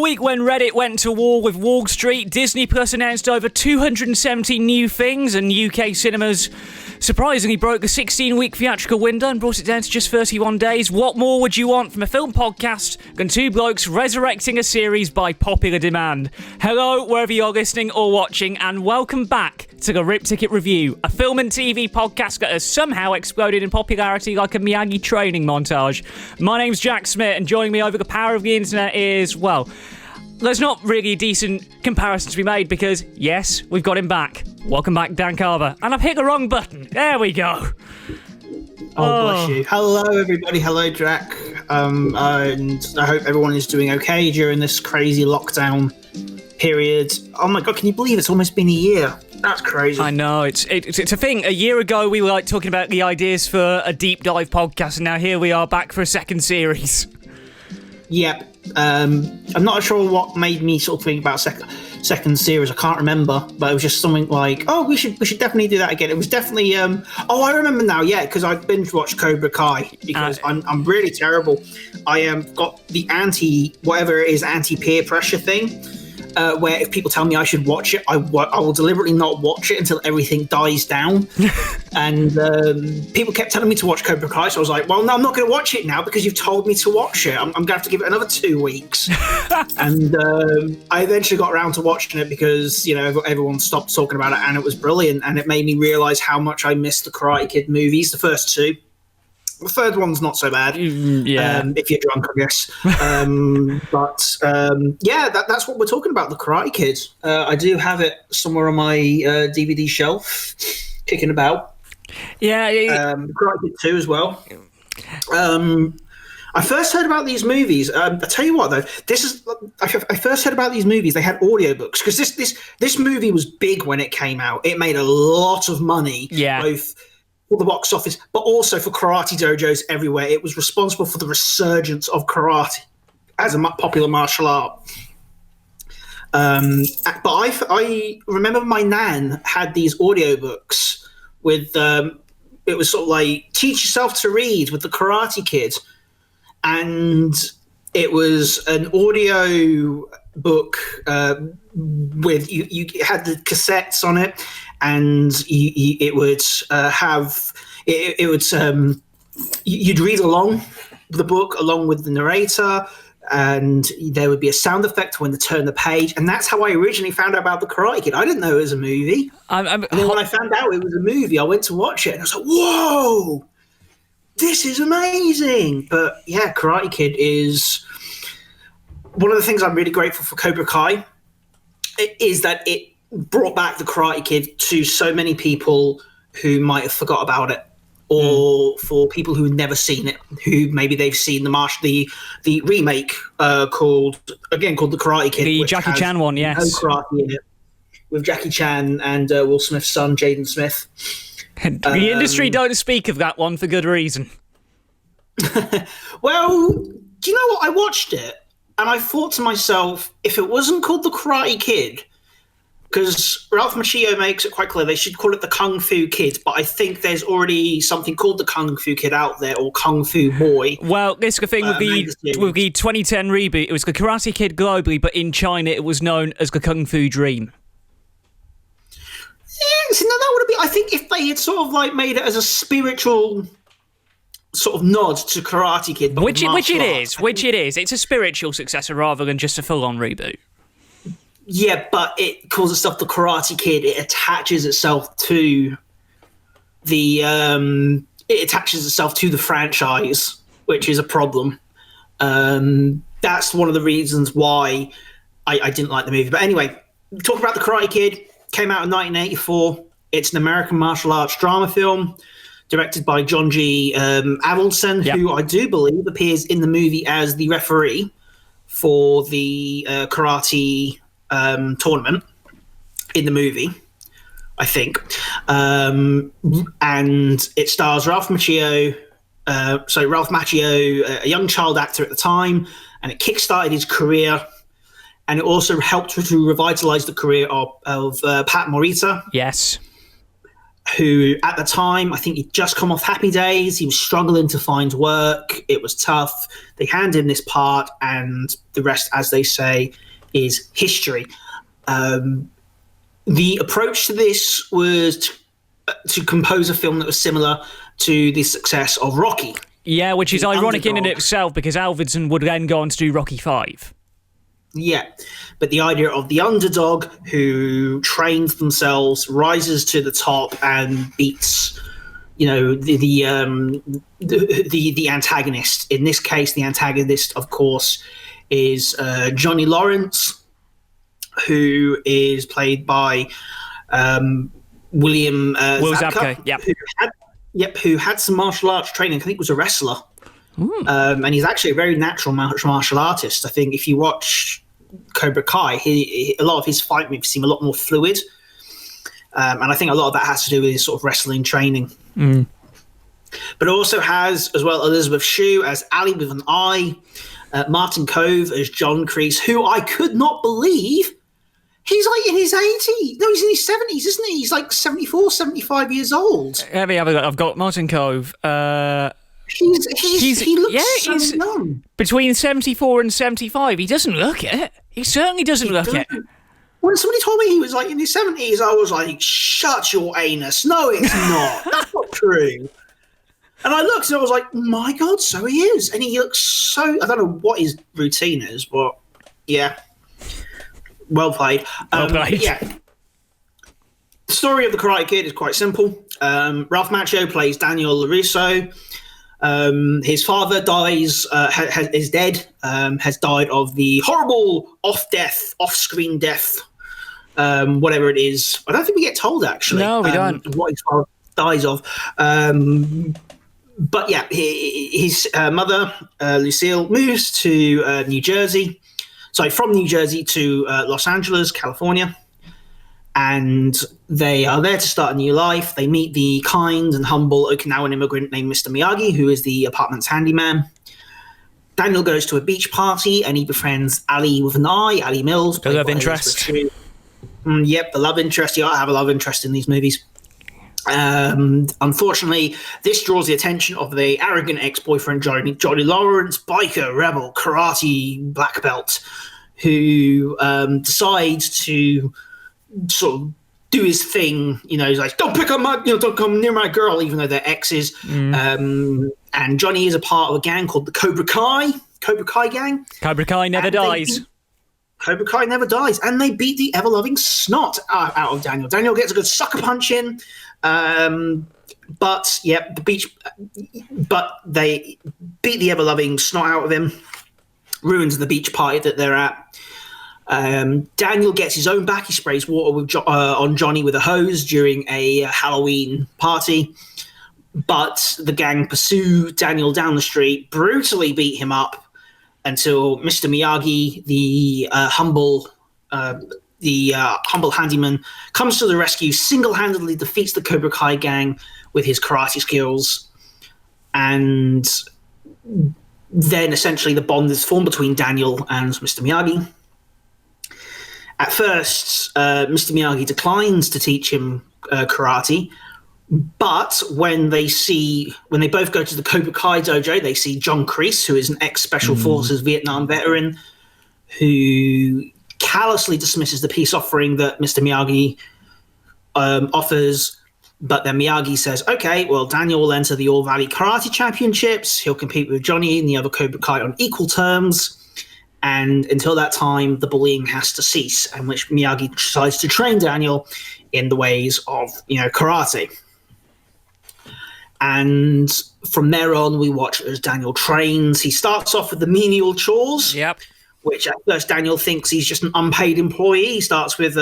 week when Reddit went to war with Wall Street, Disney Plus announced over 270 new things, and UK cinemas surprisingly broke the 16-week theatrical window and brought it down to just 31 days. What more would you want from a film podcast than two blokes resurrecting a series by popular demand? Hello, wherever you're listening or watching, and welcome back to the Rip Ticket Review, a film and TV podcast that has somehow exploded in popularity like a Miyagi training montage. My name's TheJackSmit, and joining me over the power of the internet is, well, there's not really a decent comparison to be made because, yes, we've got him back. Welcome back, Dan Carver. And I've hit the wrong button. There we go. Oh, bless you. Hello, everybody. Hello, Jack. And I hope everyone is doing okay during this crazy lockdown period. Oh my God, can you believe it's almost been a year? That's crazy. I know, it's a thing. A year ago, we were like talking about the ideas for a deep dive podcast, and now here we are back for a second series. Yep. I'm not sure what made me sort of think about second series. I can't remember, but it was just something like, oh, we should definitely do that again. It was definitely oh, I remember now. Yeah, because I binge watched Cobra Kai because I'm really terrible. I got the anti peer pressure thing. Where if people tell me I should watch it, I will deliberately not watch it until everything dies down. And people kept telling me to watch Cobra Kai, so I was like, well, no, I'm not going to watch it now because you've told me to watch it. I'm going to have to give it another 2 weeks. And I eventually got around to watching it because, everyone stopped talking about it, and it was brilliant. And it made me realize how much I missed the Karate Kid movies, the first two. The third one's not so bad, if you're drunk, I guess. That's what we're talking about, the Karate Kid. I do have it somewhere on my DVD shelf, kicking about. Yeah. Karate Kid 2 as well. I first heard about these movies. I tell you what, though, I first heard about these movies. They had audiobooks because this movie was big when it came out. It made a lot of money, both for the box office, but also for karate dojos everywhere. It was responsible for the resurgence of karate as a popular martial art. But I remember my nan had these audiobooks with, it was sort of like Teach Yourself to Read with the Karate Kid. And it was an audio book with, you had the cassettes on it, and it would you'd read along the book along with the narrator, and there would be a sound effect when they turn the page, and that's how I originally found out about the Karate Kid. I didn't know it was a movie. And then when I found out it was a movie, I went to watch it, and I was like, whoa, this is amazing. But yeah, Karate Kid is one of the things I'm really grateful for Cobra Kai is that it brought back the Karate Kid to so many people who might have forgot about it, or for people who've never seen it, who maybe they've seen the remake called The Karate Kid, the Jackie Chan one, yes, no karate in it, with Jackie Chan and Will Smith's son Jaden Smith. The industry don't speak of that one for good reason. Well, do you know what? I watched it and I thought to myself, if it wasn't called The Karate Kid, because Ralph Macchio makes it quite clear they should call it The Kung Fu Kid, but I think there's already something called The Kung Fu Kid out there, or Kung Fu Boy. Well, this is the thing with the 2010 reboot. It was The Karate Kid globally, but in China it was known as The Kung Fu Dream. Yeah, so that would have been, I think if they had sort of like made it as a spiritual sort of nod to Karate Kid. Which it is. It's a spiritual successor rather than just a full-on reboot. Yeah, but it calls itself The Karate Kid. It attaches itself to the franchise, which is a problem. That's one of the reasons why I didn't like the movie. But anyway, talk about The Karate Kid. Came out in 1984. It's an American martial arts drama film directed by John G. Avildsen, who I do believe appears in the movie as the referee for the karate tournament in the movie, I think. And it stars Ralph Macchio, a young child actor at the time, and it kickstarted his career. And it also helped to revitalize the career of Pat Morita. Yes. who at the time, I think he'd just come off Happy Days. He was struggling to find work. It was tough. They hand him this part, and the rest, as they say, is history. The approach to this was to compose a film that was similar to the success of Rocky. Yeah, which is ironic in and underdog. of itself, because Alvidson would then go on to do Rocky 5. Yeah, but the idea of the underdog who trains themselves, rises to the top, and beats, the antagonist. In this case, the antagonist, of course, is Johnny Lawrence, who is played by Will Zabka. Yep. Who had some martial arts training. I think was a wrestler. And he's actually a very natural martial artist. I think if you watch Cobra Kai, a lot of his fight moves seem a lot more fluid. And I think a lot of that has to do with his sort of wrestling training. But it also has, as well, Elizabeth Shue as Ali with an I, Martin Cove as John Crease, who I could not believe he's like in his 80s. No, he's in his 70s, isn't he? He's like 74, 75 years old. Let me have a look. I've got Martin Cove. He looks so young. Between 74 and 75. He doesn't look it. He certainly doesn't look it. When somebody told me he was like in his 70s, I was like, shut your anus. No, it's not. That's not true. And I looked and I was like, my God, so he is. And he looks so, I don't know what his routine is, but yeah. Well played. Yeah. The story of the Karate Kid is quite simple. Ralph Macchio plays Daniel LaRusso. His father is dead, has died of the horrible off-screen death, whatever it is. I don't think we get told, actually. No, we don't. What his father dies of. But yeah, his mother, Lucille, moves to from New Jersey to Los Angeles, California. And they are there to start a new life. They meet the kind and humble Okinawan immigrant named Mr. Miyagi, who is the apartment's handyman. Daniel goes to a beach party and he befriends Ali with an I, Ali Mills. The love interest. Yep, the love interest. You ought to have a love interest in these movies. Unfortunately, this draws the attention of the arrogant ex-boyfriend Johnny Lawrence, biker, rebel, karate black belt, who decides to sort of do his thing. He's like, don't come near my girl, even though they're exes. And Johnny is a part of a gang called the Cobra Kai gang. Cobra Kai never dies. Cobra Kai never dies, and they beat the ever-loving snot out of Daniel. Daniel gets a good sucker punch in, but they beat the ever-loving snot out of him, ruins the beach party that they're at. Daniel gets his own back. He sprays water on Johnny with a hose during a Halloween party, but the gang pursue Daniel down the street, brutally beat him up until Mr. Miyagi, the humble handyman, comes to the rescue, single-handedly defeats the Cobra Kai gang with his karate skills, and then essentially the bond is formed between Daniel and Mr. Miyagi. At first, Mr. Miyagi declines to teach him karate, but when they both go to the Cobra Kai dojo, they see John Crease, who is an ex-Special Forces Vietnam veteran, who callously dismisses the peace offering that Mr. Miyagi offers. But then Miyagi says, okay, well, Daniel will enter the All Valley Karate Championships. He'll compete with Johnny and the other Cobra Kai on equal terms. And until that time, the bullying has to cease, in which Miyagi decides to train Daniel in the ways of, karate. And from there on, we watch as Daniel trains. He starts off with the menial chores, which at first Daniel thinks he's just an unpaid employee. He starts with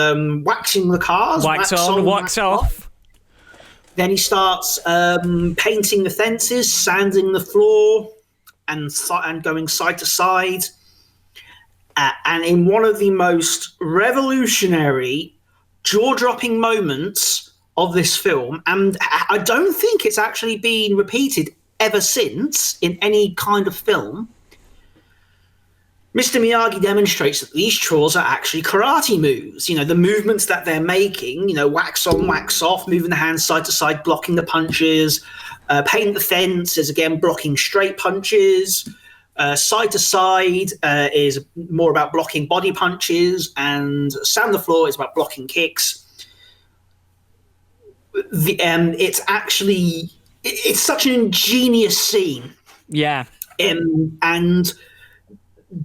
waxing the cars. Wax on, wax off. Then he starts painting the fences, sanding the floor, and going side to side. And in one of the most revolutionary, jaw-dropping moments of this film, and I don't think it's actually been repeated ever since in any kind of film, Mr. Miyagi demonstrates that these chores are actually karate moves. You know, the movements that they're making, you know, wax on, wax off, moving the hands side to side, blocking the punches, painting the fence is, again, blocking straight punches. Side to side is more about blocking body punches, and sand the floor is about blocking kicks. It's such an ingenious scene. Yeah. And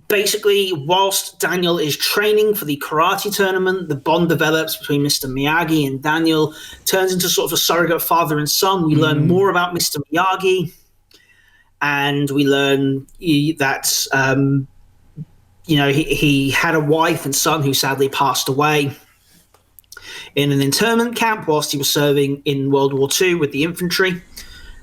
basically, whilst Daniel is training for the karate tournament, the bond develops between Mr. Miyagi and Daniel, turns into sort of a surrogate father and son. We learn more about Mr. Miyagi, and we learn that he had a wife and son who sadly passed away in an internment camp whilst he was serving in World War II with the infantry.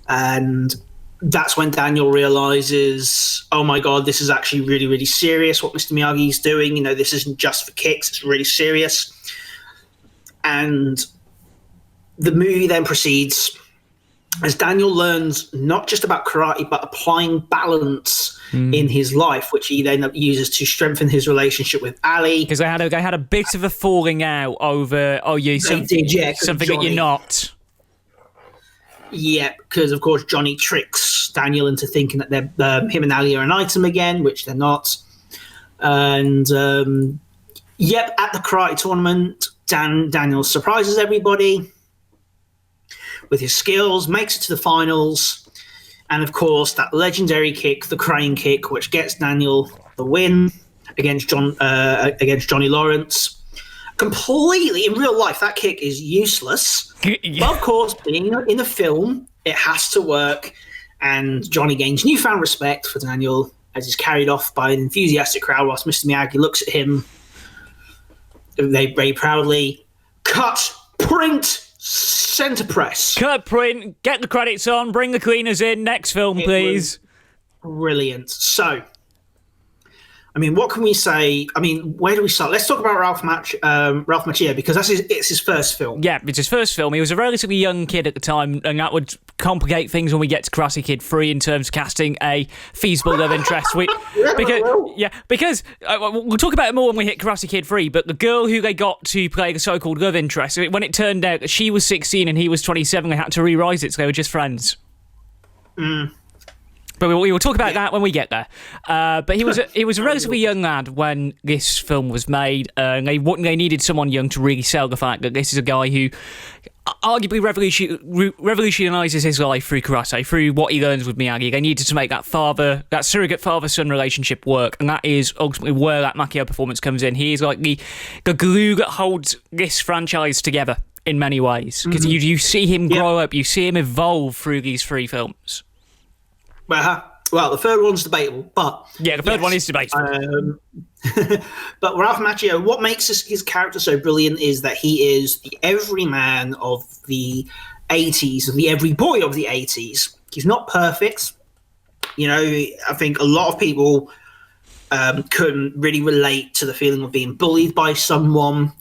And that's when Daniel realizes, oh my God, this is actually really, really serious what Mr. Miyagi is doing. You know, this isn't just for kicks, it's really serious. And the movie then proceeds as Daniel learns not just about karate, but applying balance in his life, which he then uses to strengthen his relationship with Ali. Because they had a bit of a falling out over, something that you're not. Yeah, because of course Johnny tricks Daniel into thinking that they're him and Ali are an item again, which they're not. And at the karate tournament, Daniel surprises everybody with his skills, makes it to the finals, and of course that legendary kick, the crane kick, which gets Daniel the win against Johnny Lawrence. Completely, in real life, that kick is useless. But of course, being in a film, it has to work, and Johnny gains newfound respect for Daniel as he's carried off by an enthusiastic crowd whilst Mr. Miyagi looks at him. They very proudly cut, print, center press. Cut, print, get the credits on, bring the cleaners in, next film, please. Brilliant. So, I mean, what can we say? I mean, where do we start? Let's talk about Ralph Macchio, because it's his first film. Yeah, it's his first film. He was a relatively young kid at the time, and that would complicate things when we get to Karate Kid 3 in terms of casting a feasible love interest. Because we'll talk about it more when we hit Karate Kid 3, but the girl who they got to play the so-called love interest, when it turned out that she was 16 and he was 27, they had to rewrite it, so they were just friends. But we will talk about that when we get there. But he was a relatively young lad when this film was made. They needed someone young to really sell the fact that this is a guy who arguably revolutionises his life through karate, through what he learns with Miyagi. They needed to make that surrogate father-son relationship work, and that is ultimately where that Macchio performance comes in. He is like the glue that holds this franchise together in many ways, because you see him grow up, you see him evolve through these 3 films. Well, the third one's debatable, but... Yeah, the third one is debatable. But Ralph Macchio, what makes his character so brilliant is that he is the everyman of the 80s, and the every boy of the 80s. He's not perfect. You know, I think a lot of people couldn't really relate to the feeling of being bullied by someone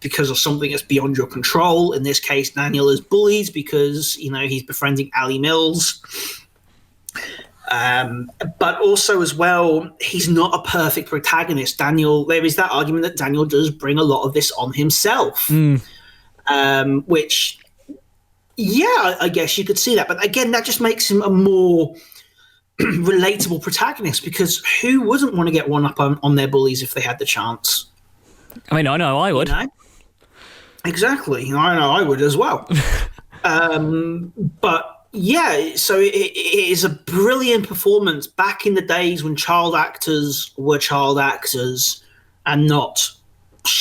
because of something that's beyond your control. In this case, Daniel is bullied because, you know, he's befriending Ali Mills. But also as well, he's not a perfect protagonist. There is that argument that Daniel does bring a lot of this on himself, which, I guess you could see that. But again, that just makes him a more relatable protagonist, because who wouldn't want to get one up on their bullies if they had the chance? I mean, I know I would. You know? Exactly. I know I would as well. But yeah, so it is a brilliant performance back in the days when child actors were child actors and not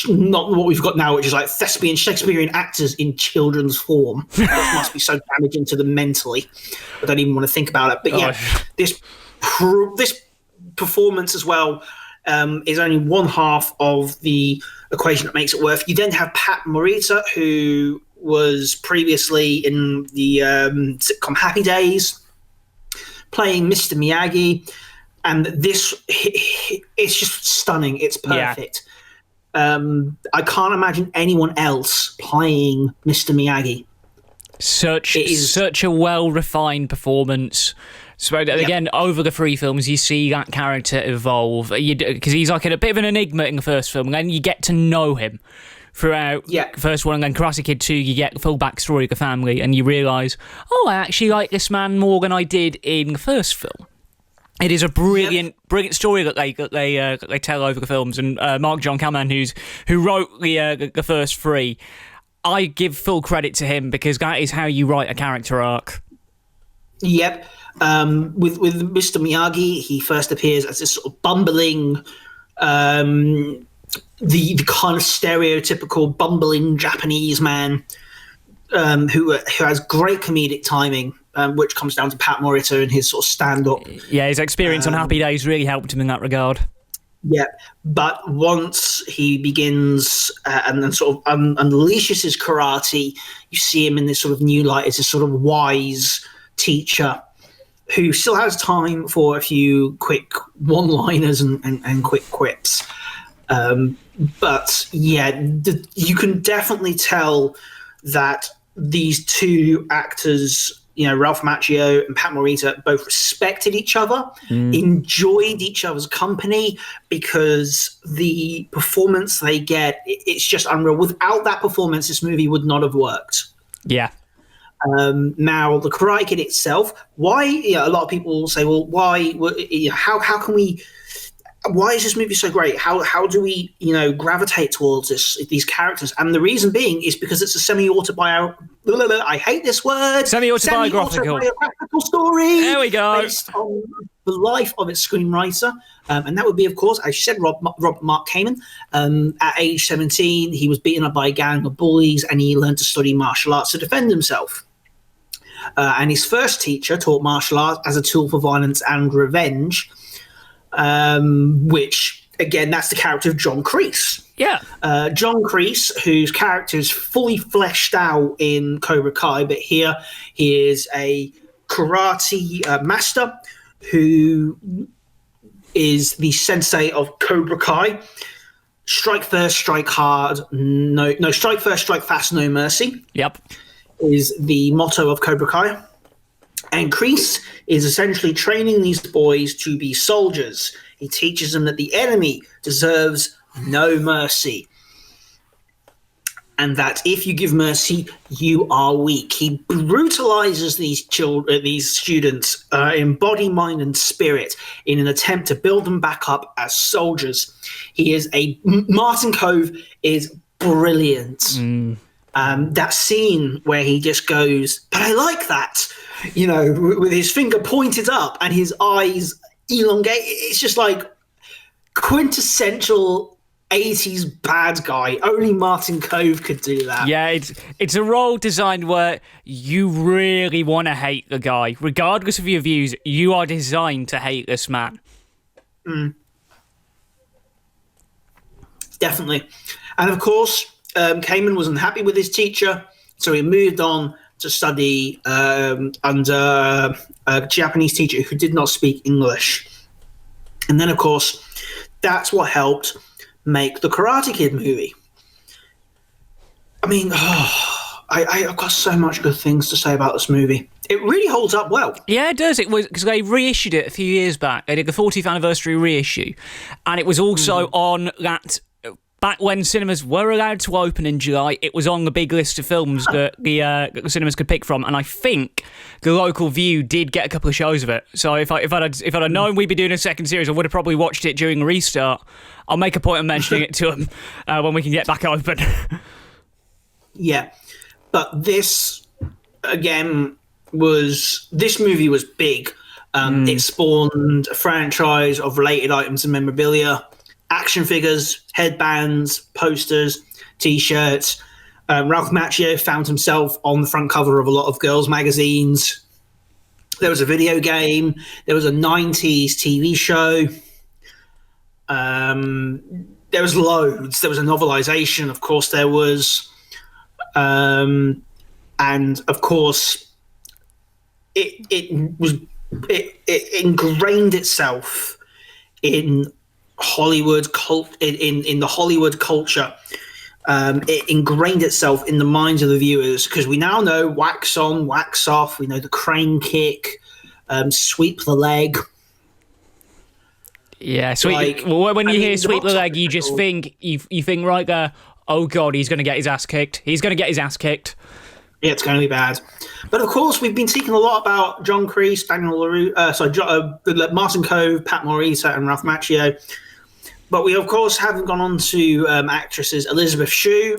what we've got now, which is like thespian Shakespearean actors in children's form. That must be so damaging to them mentally. I don't even want to think about it. But this performance as well is only one half of the equation that makes it worth. You then have Pat Morita, who was previously in the sitcom Happy Days, playing Mr. Miyagi, and it's just stunning. It's perfect. I can't imagine anyone else playing Mr. Miyagi. Such a well-refined performance. So again, over the 3 films, you see that character evolve because he's like a bit of an enigma in the first film, and then you get to know him throughout the first one, and then Karate Kid 2, you get the full backstory of the family, and you realise, I actually like this man more than I did in the first film. It is a brilliant story that they tell over the films, and Mark John Callahan, who wrote the first 3, I give full credit to him because that is how you write a character arc. Yep. With Mr. Miyagi, he first appears as this sort of bumbling, the kind of stereotypical bumbling Japanese man who has great comedic timing, which comes down to Pat Morita and his sort of stand-up. Yeah, his experience on Happy Days really helped him in that regard. Yeah, but once he begins and then sort of unleashes his karate, you see him in this sort of new light as this sort of wise teacher who still has time for a few quick one-liners and quick quips. But yeah, you can definitely tell that these 2 actors, Ralph Macchio and Pat Morita, both respected each other, enjoyed each other's company, because the performance they get, it's just unreal. Without that performance, this movie would not have worked. Yeah. Now, the Karate Kid itself, why? A lot of people say, well, why? How can we? Why is this movie so great? How do we, gravitate towards these characters? And the reason being is because it's a semi-autobiographical. I hate this word. Semi-autobiographical story. There we go. Based on the life of its screenwriter, and that would be, of course, as you said, Mark Kamen. At age 17, he was beaten up by a gang of bullies, and he learned to study martial arts to defend himself. And his first teacher taught martial arts as a tool for violence and revenge. Which, again, that's the character of John Crease. Yeah. John Crease, whose character is fully fleshed out in Cobra Kai, but here he is a karate master who is the sensei of Cobra Kai. Strike first, strike hard, no, strike first, strike fast, no mercy. Yep. Is the motto of Cobra Kai. And Crease is essentially training these boys to be soldiers. He teaches them that the enemy deserves no mercy, and that if you give mercy, you are weak. He brutalizes these students in body, mind, and spirit in an attempt to build them back up as soldiers. Martin Cove is brilliant. That scene where he just goes, but I like that, with his finger pointed up and his eyes elongate. It's just like quintessential 80s bad guy. Only Martin Cove could do that. Yeah, it's a role designed where you really want to hate the guy. Regardless of your views, you are designed to hate this man. Definitely. And of course, Kamen was unhappy with his teacher, so he moved on to study under a Japanese teacher who did not speak English. And then, of course, that's what helped make the Karate Kid movie. I mean, I've got so much good things to say about this movie. It really holds up well. Yeah, it does. It was because they reissued it a few years back. They did the 40th anniversary reissue, and it was also on that. Back when cinemas were allowed to open in July, it was on the big list of films that the cinemas could pick from, and I think the local View did get a couple of shows of it. So if I'd have known we'd be doing a second series, I would have probably watched it during the restart. I'll make a point of mentioning it to them when we can get back open. Yeah, but this movie was big. It spawned a franchise of related items and memorabilia. Action figures, headbands, posters, T-shirts. Ralph Macchio found himself on the front cover of a lot of girls' magazines. There was a video game. There was a 90s TV show. There was loads. There was a novelization. Of course, there was. And, of course, it ingrained itself in Hollywood in the Hollywood culture. It ingrained itself in the minds of the viewers because we now know wax on, wax off. We know the crane kick. sweep the leg. Yeah, sweep. When you hear sweep the leg, you just cool. think you think right there. Oh God, he's going to get his ass kicked. He's going to get his ass kicked. Yeah, it's going to be bad. But of course, we've been speaking a lot about John Crease, Daniel LaRue, Martin Cove, Pat Morita, and Ralph Macchio. But we, of course, haven't gone on to actresses Elizabeth Shue,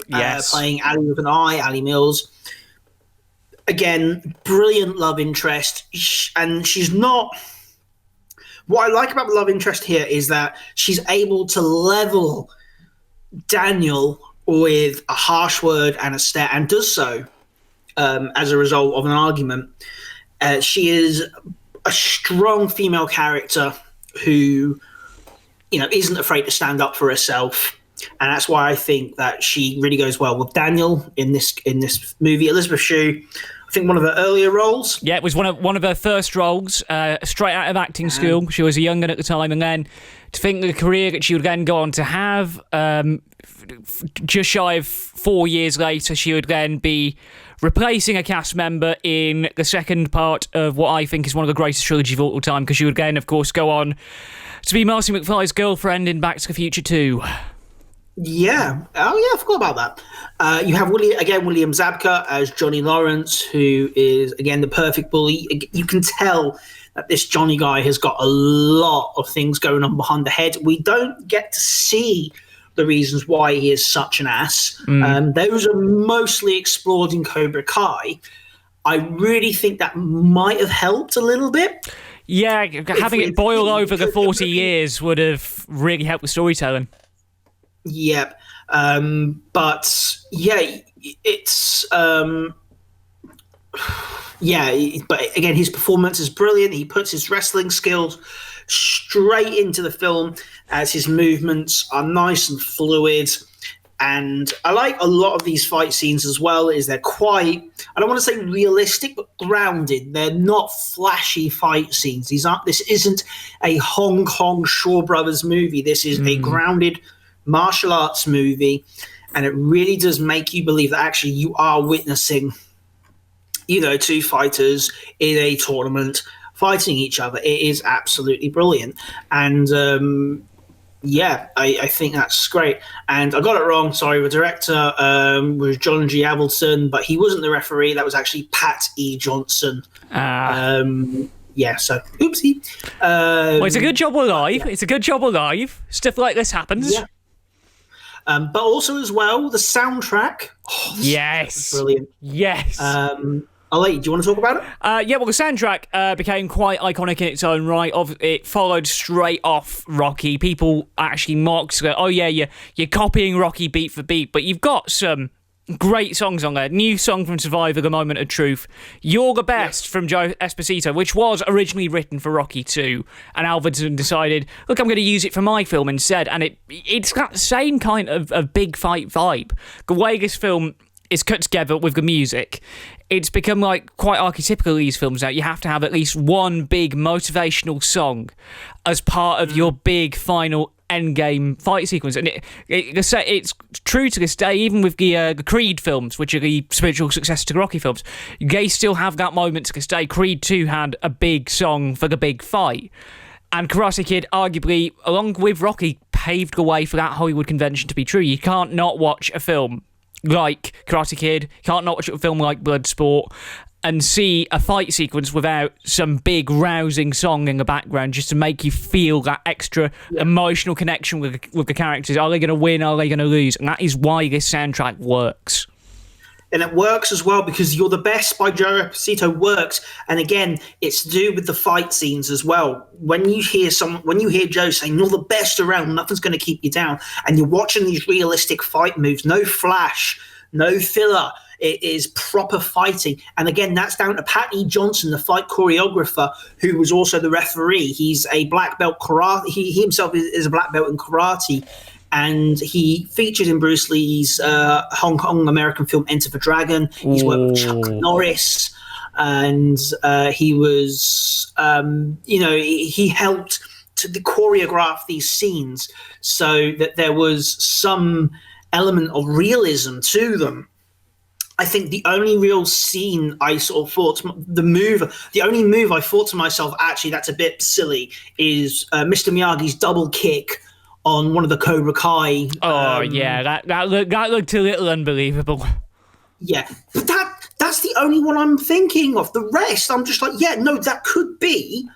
playing Allie with an I, Allie Mills. Again, brilliant love interest. And she's not... What I like about the love interest here is that she's able to level Daniel with a harsh word and a stare, and does so as a result of an argument. She is a strong female character who... isn't afraid to stand up for herself, and that's why I think that she really goes well with Daniel in this movie. Elizabeth Shue, I think one of her earlier roles. Yeah, it was one of her first roles, straight out of acting school. She was a young one at the time, and then to think the career that she would then go on to have, just shy of 4 years later, she would then be replacing a cast member in the second part of what I think is one of the greatest trilogies of all time, because she would then, of course, go on to be Marty McFly's girlfriend in Back to the Future 2. Yeah. Oh, yeah, I forgot about that. You have William Zabka as Johnny Lawrence, who is, again, the perfect bully. You can tell that this Johnny guy has got a lot of things going on behind the head. We don't get to see the reasons why he is such an ass. Those are mostly explored in Cobra Kai. I really think that might have helped a little bit. Yeah, having it boil over the 40 years would have really helped the storytelling. Yep. But yeah, it's but again, his performance is brilliant. He puts his wrestling skills straight into the film, as his movements are nice and fluid. And I like a lot of these fight scenes as well, is they're quite, I don't want to say realistic, but grounded. They're not flashy fight scenes. This isn't a Hong Kong Shaw Brothers movie. This is a grounded martial arts movie, and it really does make you believe that actually you are witnessing, two fighters in a tournament fighting each other. It is absolutely brilliant. And I think that's great. And I got it wrong. Sorry, the director was John G. Avildsen, but he wasn't the referee. That was actually Pat E. Johnson. So oopsie. Well, it's a good job we're live. It's a good job we're live. Stuff like this happens. Yeah. But also as well, the soundtrack. Yes. Brilliant. Yes. Ali, do you want to talk about it? Well, the soundtrack became quite iconic in its own right. It followed straight off Rocky. People actually mocked that, you're copying Rocky beat for beat, but you've got some great songs on there. New song from Survivor, The Moment of Truth. You're the Best from Joe Esposito, which was originally written for Rocky 2, and Alvinson decided, look, I'm going to use it for my film instead, and it's got the same kind of big fight vibe. The way this film is cut together with the music, it's become like quite archetypical of these films now. You have to have at least one big motivational song as part of your big final endgame fight sequence, and it's true to this day. Even with the Creed films, which are the spiritual successor to the Rocky films, they still have that moment to this day. Creed 2 had a big song for the big fight, and Karate Kid, arguably, along with Rocky, paved the way for that Hollywood convention to be true. You can't not watch a film like Karate Kid, you can't not watch a film like Bloodsport and see a fight sequence without some big rousing song in the background, just to make you feel that extra emotional connection with the characters. Are they going to win? Are they going to lose? And that is why this soundtrack works. And it works as well because You're the Best by Joe Esposito works. And again, it's to do with the fight scenes as well. When you hear Joe saying, you're the best around, nothing's going to keep you down, and you're watching these realistic fight moves, no flash, no filler, it is proper fighting. And again, that's down to Pat E. Johnson, the fight choreographer, who was also the referee. He's a black belt karate. He himself is a black belt in karate. And he featured in Bruce Lee's Hong Kong American film Enter the Dragon. He's worked with Chuck Norris, and he was, he helped to choreograph these scenes so that there was some element of realism to them. I think the only real scene I sort of thought, the only move I thought to myself, actually, that's a bit silly, is Mr. Miyagi's double kick on one of the Cobra Kai. That looked a little unbelievable. Yeah, but that's the only one I'm thinking of. The rest, I'm just like, yeah, no, that could be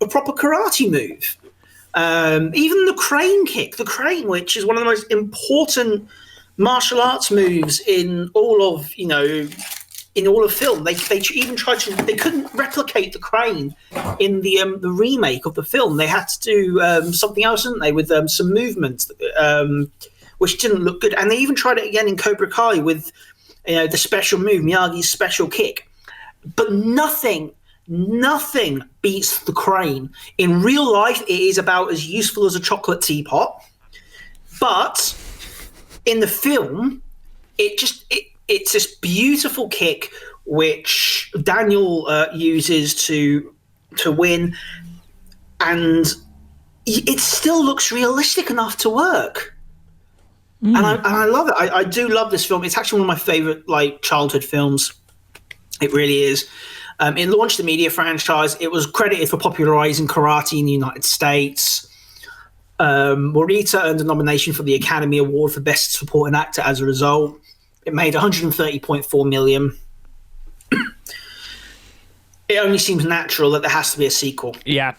a proper karate move. Even the crane kick, which is one of the most important martial arts moves in all of film. They even tried to. They couldn't replicate the crane in the remake of the film. They had to do something else, didn't they, with some movements, which didn't look good. And they even tried it again in Cobra Kai with the special move, Miyagi's special kick. But nothing beats the crane. In real life, it is about as useful as a chocolate teapot. But in the film, it's this beautiful kick which Daniel uses to win, and it still looks realistic enough to work. And I love it. I do love this film. It's actually one of my favorite childhood films. It really is. It launched the media franchise. It was credited for popularizing karate in the United States. Morita earned a nomination for the Academy Award for Best Supporting Actor as a result. It made $130.4 million. It only seems natural that there has to be a sequel. Yeah.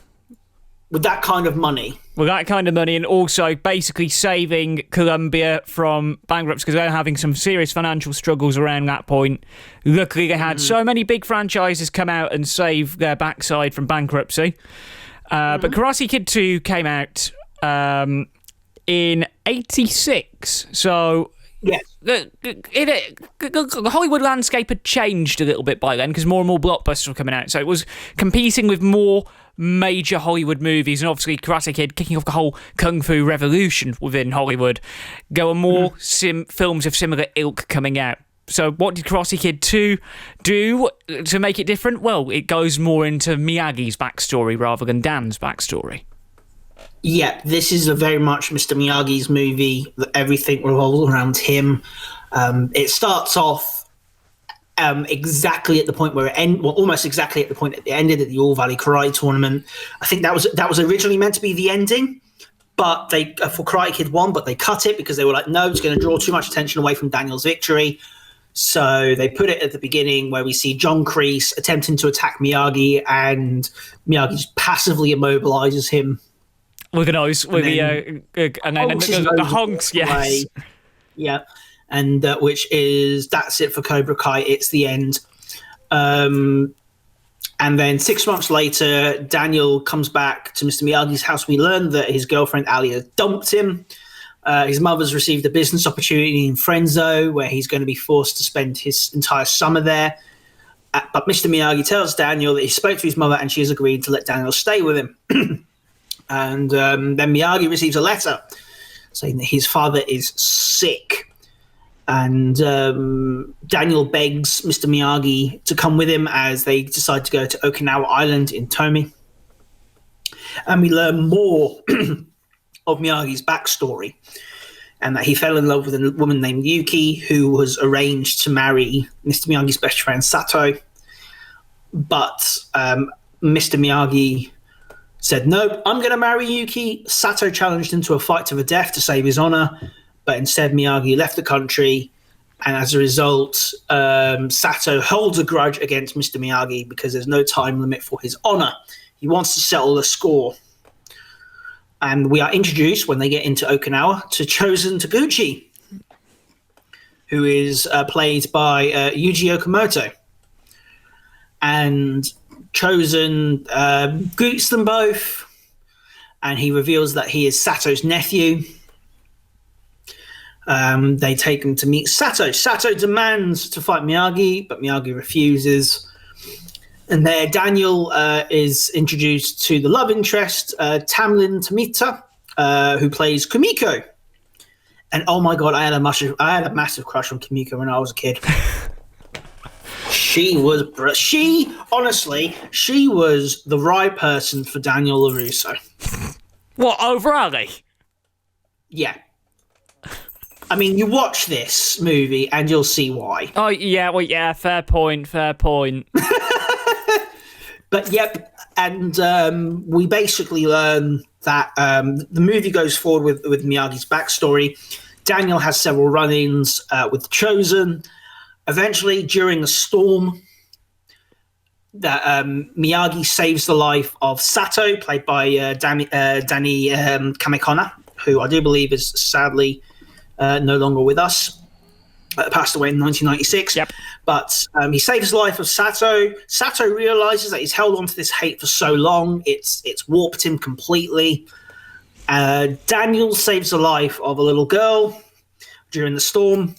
With that kind of money. And also basically saving Columbia from bankruptcy, because they're having some serious financial struggles around that point. Luckily, they had so many big franchises come out and save their backside from bankruptcy. But Karate Kid 2 came out in 86, so yes. The Hollywood landscape had changed a little bit by then, because more and more blockbusters were coming out, so it was competing with more major Hollywood movies, and obviously Karate Kid kicking off the whole Kung Fu revolution within Hollywood. There were more films of similar ilk coming out. So what did Karate Kid 2 do to make it different? Well, it goes more into Miyagi's backstory rather than Dan's backstory. Yeah, this is a very much Mr. Miyagi's movie. Everything revolves around him. It starts off exactly at the point where almost exactly at the point it ended at the All Valley Karate Tournament. I think that was originally meant to be the ending, but they for Karate Kid 1, but they cut it because they were like, no, it's going to draw too much attention away from Daniel's victory. So they put it at the beginning where we see John Crease attempting to attack Miyagi, and Miyagi just passively immobilizes him. With a nose, with the honks, yes. Yeah. And that's it for Cobra Kai. It's the end. And then 6 months later, Daniel comes back to Mr. Miyagi's house. We learn that his girlfriend, Ali, has dumped him. His mother's received a business opportunity in Frenzo, where he's going to be forced to spend his entire summer there. But Mr. Miyagi tells Daniel that he spoke to his mother and she has agreed to let Daniel stay with him. And then Miyagi receives a letter saying that his father is sick. And Daniel begs Mr. Miyagi to come with him as they decide to go to Okinawa Island in Tomi. And we learn more of Miyagi's backstory, and that he fell in love with a woman named Yuki, who was arranged to marry Mr. Miyagi's best friend Sato. But Mr. Miyagi said, no, I'm going to marry Yuki. Sato challenged him to a fight to the death to save his honor, but instead Miyagi left the country, and as a result, Sato holds a grudge against Mr. Miyagi because there's no time limit for his honor. He wants to settle the score. And we are introduced, when they get into Okinawa, to Chosen Taguchi, who is played by Yuji Okamoto. And Chosen greets them both, and he reveals that he is Sato's nephew. They take him to meet Sato. Sato demands to fight Miyagi, but Miyagi refuses. And there, Daniel is introduced to the love interest, Tamlin Tomita, who plays Kumiko. And oh my god, I had a massive crush on Kumiko when I was a kid. She was the right person for Daniel LaRusso. What, over Ali? Yeah. I mean, you watch this movie and you'll see why. Oh, yeah, well, yeah, fair point. But yep, and we basically learn that the movie goes forward with Miyagi's backstory. Daniel has several run-ins with the Chosen. Eventually, during a storm, that Miyagi saves the life of Sato, played by Danny Kamekona, who I do believe is sadly no longer with us. Passed away in 1996. Yep. But he saves the life of Sato. Sato realizes that he's held on to this hate for so long, it's warped him completely. Daniel saves the life of a little girl during the storm.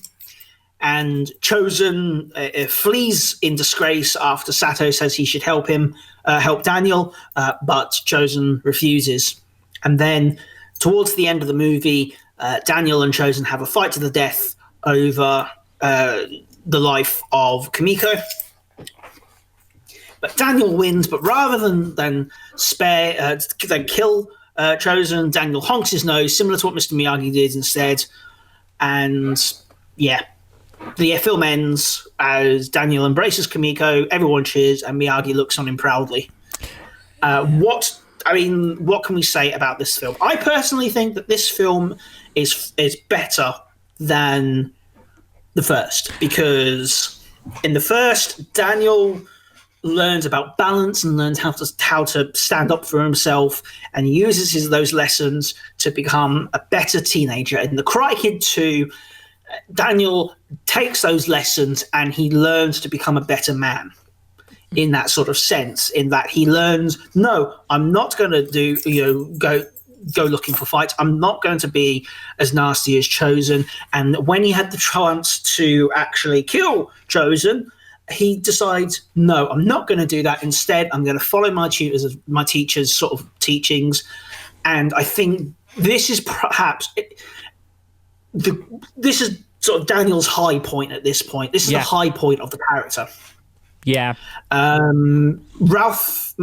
And Chosen flees in disgrace after Sato says he should help Daniel, but Chosen refuses. And then towards the end of the movie, Daniel and Chosen have a fight to the death over the life of Kimiko. But Daniel wins, but rather than kill Chosen, Daniel honks his nose, similar to what Mr. Miyagi did instead. And yeah, the film ends as Daniel embraces Kimiko, everyone cheers, and Miyagi looks on him proudly. What can we say about this film? I personally think that this film is better than the first, because in the first, Daniel learns about balance and learns how to stand up for himself, and uses those lessons to become a better teenager. In the Karate Kid 2, Daniel takes those lessons and he learns to become a better man in that sort of sense, in that he learns, no, I'm not going to go looking for fights. I'm not going to be as nasty as Chosen. And when he had the chance to actually kill Chosen, he decides, no, I'm not going to do that. Instead, I'm going to follow my teachers' sort of teachings. And I think this is perhaps this is sort of Daniel's high point at this point. This is the high point of the character. Yeah. Ralph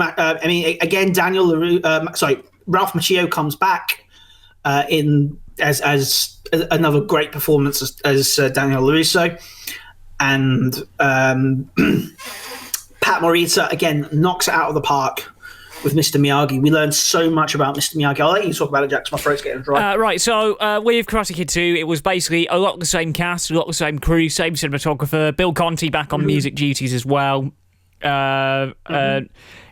Macchio comes back in as another great performance as Daniel LaRusso, and Pat Morita again knocks it out of the park with Mr. Miyagi. We learned so much about Mr. Miyagi. I'll let you talk about it, Jack, because my throat's getting dry. Right, so with Karate Kid 2, it was basically a lot of the same cast, a lot of the same crew, same cinematographer, Bill Conti back on music duties as well.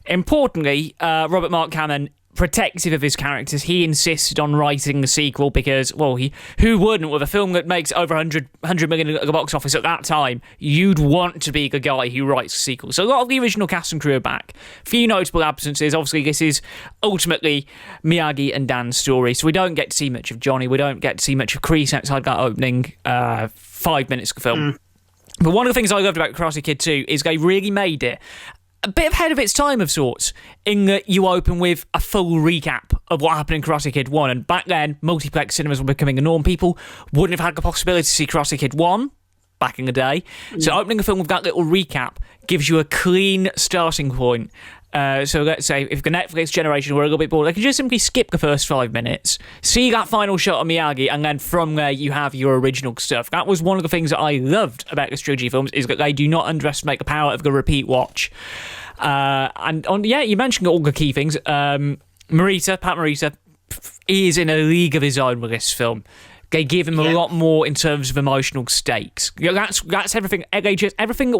Importantly, Robert Mark Kamen, protective of his characters, he insisted on writing the sequel because, well, who wouldn't? With a film that makes over 100 million at the box office at that time, you'd want to be the guy who writes the sequel. So a lot of the original cast and crew are back. Few notable absences. Obviously, this is ultimately Miyagi and Dan's story, so we don't get to see much of Johnny. We don't get to see much of Crease outside that opening 5 minutes of the film. But one of the things I loved about Karate Kid 2 is they really made it a bit ahead of its time of sorts, in that you open with a full recap of what happened in Karate Kid 1. And back then, multiplex cinemas were becoming a norm. People wouldn't have had the possibility to see Karate Kid 1 back in the day. So opening a film with that little recap gives you a clean starting point. So let's say if the Netflix generation were a little bit bored, they could just simply skip the first 5 minutes, see that final shot of Miyagi, and then from there you have your original stuff. That was one of the things that I loved about the trilogy films, is that they do not underestimate the power of the repeat watch. You mentioned all the key things. Pat Morita, is in a league of his own with this film. They give him a lot more in terms of emotional stakes. That's everything. Everything that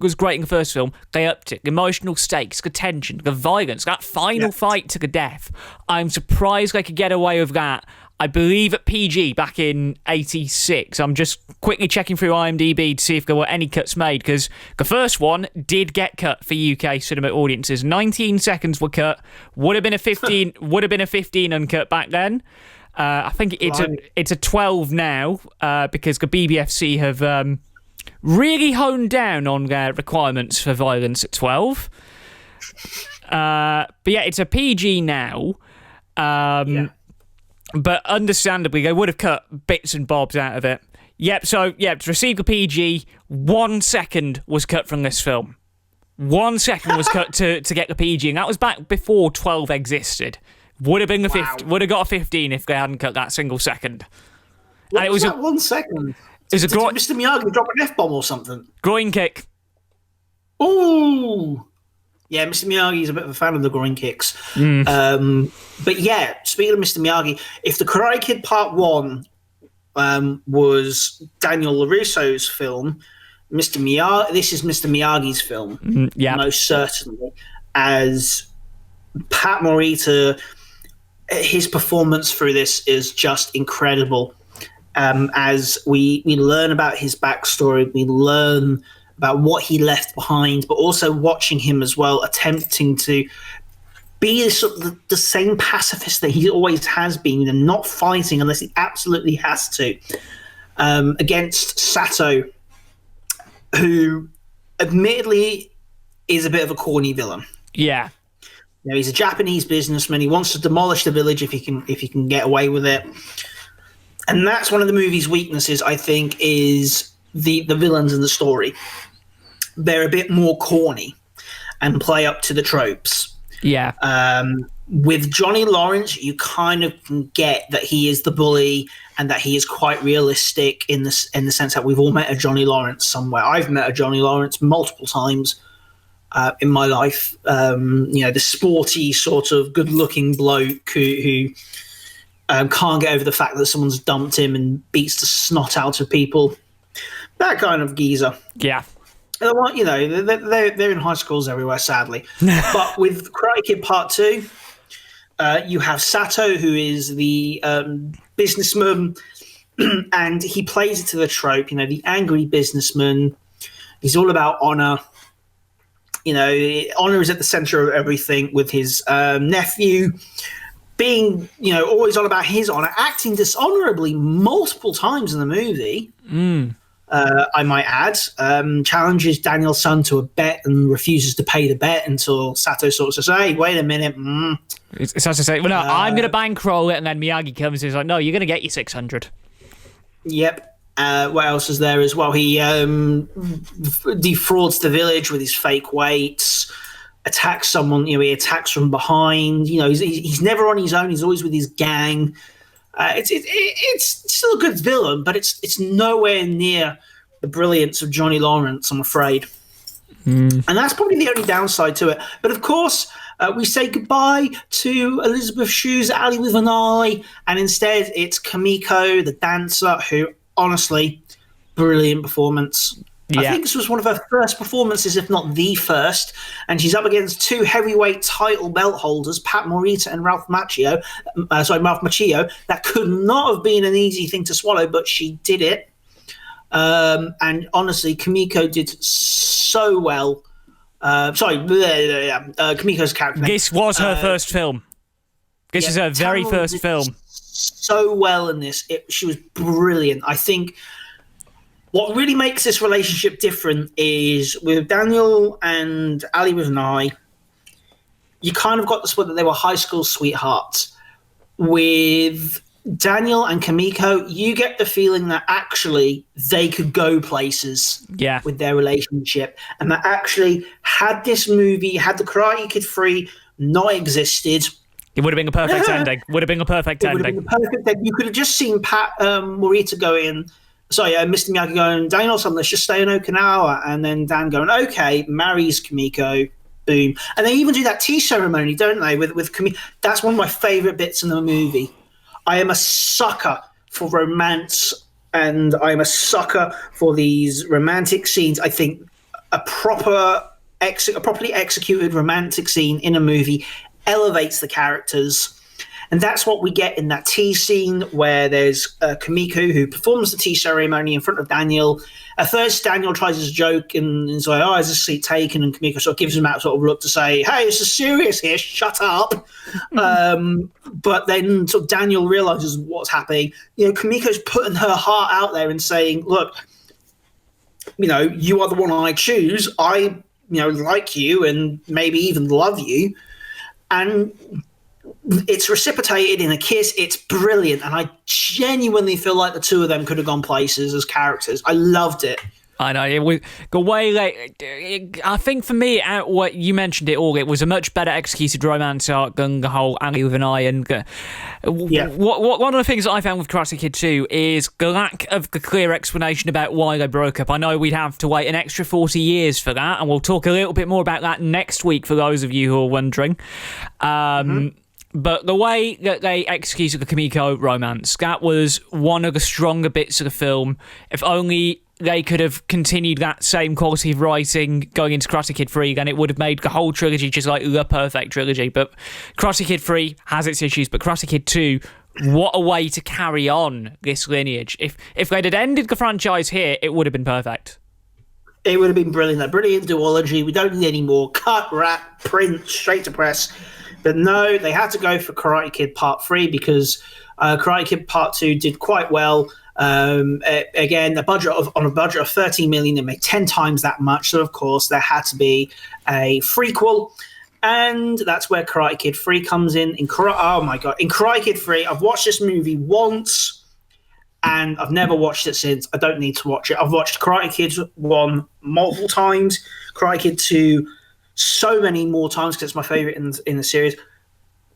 was great in the first film, they upped it. The emotional stakes, the tension, the violence, that final fight to the death. I'm surprised they could get away with that. I believe at PG back in 86. I'm just quickly checking through IMDb to see if there were any cuts made, because the first one did get cut for UK cinema audiences. 19 seconds were cut. Would have been a 15. Would have been a 15 uncut back then. I think it's a 12 now, because the BBFC have really honed down on their requirements for violence at 12. But yeah, it's a PG now. But understandably, they would have cut bits and bobs out of it. To receive the PG, 1 second was cut from this film. 1 second was cut to get the PG, and that was back before 12 existed. Would have been would have got a 15 if they hadn't cut that single second. What And it was was that 1 second? It was a Did Mr. Miyagi drop an F-bomb or something? groin kick. Ooh! Yeah, Mr. Miyagi is a bit of a fan of the groin kicks. But yeah, speaking of Mr. Miyagi, if the Karate Kid Part 1 was Daniel LaRusso's film, this is Mr. Miyagi's film, most certainly. As Pat Morita, his performance through this is just incredible. As we learn about his backstory, we learn about what he left behind, but also watching him as well, attempting to be the same pacifist that he always has been and not fighting unless he absolutely has to, against Sato, who admittedly is a bit of a corny villain. Yeah. You know, he's a Japanese businessman. He wants to demolish the village if he can get away with it. And that's one of the movie's weaknesses, I think, is the villains in the story. They're a bit more corny and play up to the tropes. Yeah. With Johnny Lawrence, you kind of can get that he is the bully and that he is quite realistic in the sense that we've all met a Johnny Lawrence somewhere. I've met a Johnny Lawrence multiple times in my life. The sporty sort of good-looking bloke who can't get over the fact that someone's dumped him and beats the snot out of people. That kind of geezer. Yeah. They're in high schools everywhere, sadly. But with Karate Kid Part 2, you have Sato, who is the businessman, and he plays it to the trope, the angry businessman. He's all about honor. Honor is at the center of everything, with his nephew being, always all about his honor, acting dishonorably multiple times in the movie. I might add, challenges Daniel's son to a bet and refuses to pay the bet until Sato sort of says, "Hey, wait a minute." It's has to say, well, no, I'm going to bankroll it, and then Miyagi comes and is like, "No, you're going to get your 600." Yep. What else is there as well? He defrauds the village with his fake weights, attacks someone. He attacks from behind. He's never on his own. He's always with his gang. It's still a good villain, but it's nowhere near the brilliance of Johnny Lawrence, I'm afraid. And that's probably the only downside to it. But of course, we say goodbye to Elizabeth Shue's Ally with an Eye, and instead it's Kimiko, the dancer, who, honestly, brilliant performance. Yeah. I think this was one of her first performances, if not the first, and she's up against two heavyweight title belt holders, Pat Morita and Ralph Macchio. That could not have been an easy thing to swallow, but she did it. And honestly, Kimiko did so well. Kimiko's character. This was her first film. This is her very first film. So well in this. She was brilliant. I think what really makes this relationship different is with Daniel and Ali with an Eye, you kind of got the split that they were high school sweethearts. With Daniel and Kimiko, you get the feeling that actually they could go places with their relationship, and that actually had this movie, had the Karate Kid 3 not existed, it would have been a perfect ending. You could have just seen Pat Morita going, Mr. Miyagi going, Daniel, let's just stay in Okinawa, and then Dan going, okay, marries Kimiko, boom. And they even do that tea ceremony, don't they, with Kimiko. That's one of my favorite bits in the movie. I am a sucker for romance, and I am a sucker for these romantic scenes. I think a properly executed romantic scene in a movie elevates the characters. And that's what we get in that tea scene where there's Kimiko who performs the tea ceremony in front of Daniel. At first, Daniel tries his joke and is like, is this seat taken? And Kimiko sort of gives him that sort of look to say, hey, this is serious here, shut up. But then sort of Daniel realizes what's happening. Kimiko's putting her heart out there and saying, look, you are the one I choose. I, like you and maybe even love you. And it's reciprocated in a kiss. It's brilliant. And I genuinely feel like the two of them could have gone places as characters. I loved it. I know. The way, I think for me, what you mentioned it all, it was a much better executed romance arc than the whole Alley with an Eye. And one of the things that I found with Karate Kid 2 is the lack of the clear explanation about why they broke up. I know we'd have to wait an extra 40 years for that, and we'll talk a little bit more about that next week for those of you who are wondering. But the way that they executed the Kimiko romance, that was one of the stronger bits of the film. If only they could have continued that same quality of writing going into Karate Kid 3, then it would have made the whole trilogy just like the perfect trilogy. But Karate Kid 3 has its issues, but Karate Kid 2, what a way to carry on this lineage. If they'd had ended the franchise here, it would have been perfect. It would have been brilliant. A brilliant duology. We don't need any more. Cut, wrap, print, straight to press. But no, they had to go for Karate Kid Part 3 because Karate Kid Part 2 did quite well. Again, on a budget of 13 million, it made 10 times that much. So, of course, there had to be a prequel. And that's where Karate Kid 3 comes in. Oh, my God. In Karate Kid 3, I've watched this movie once, and I've never watched it since. I don't need to watch it. I've watched Karate Kid 1 multiple times, Karate Kid 2 so many more times because it's my favorite in the series.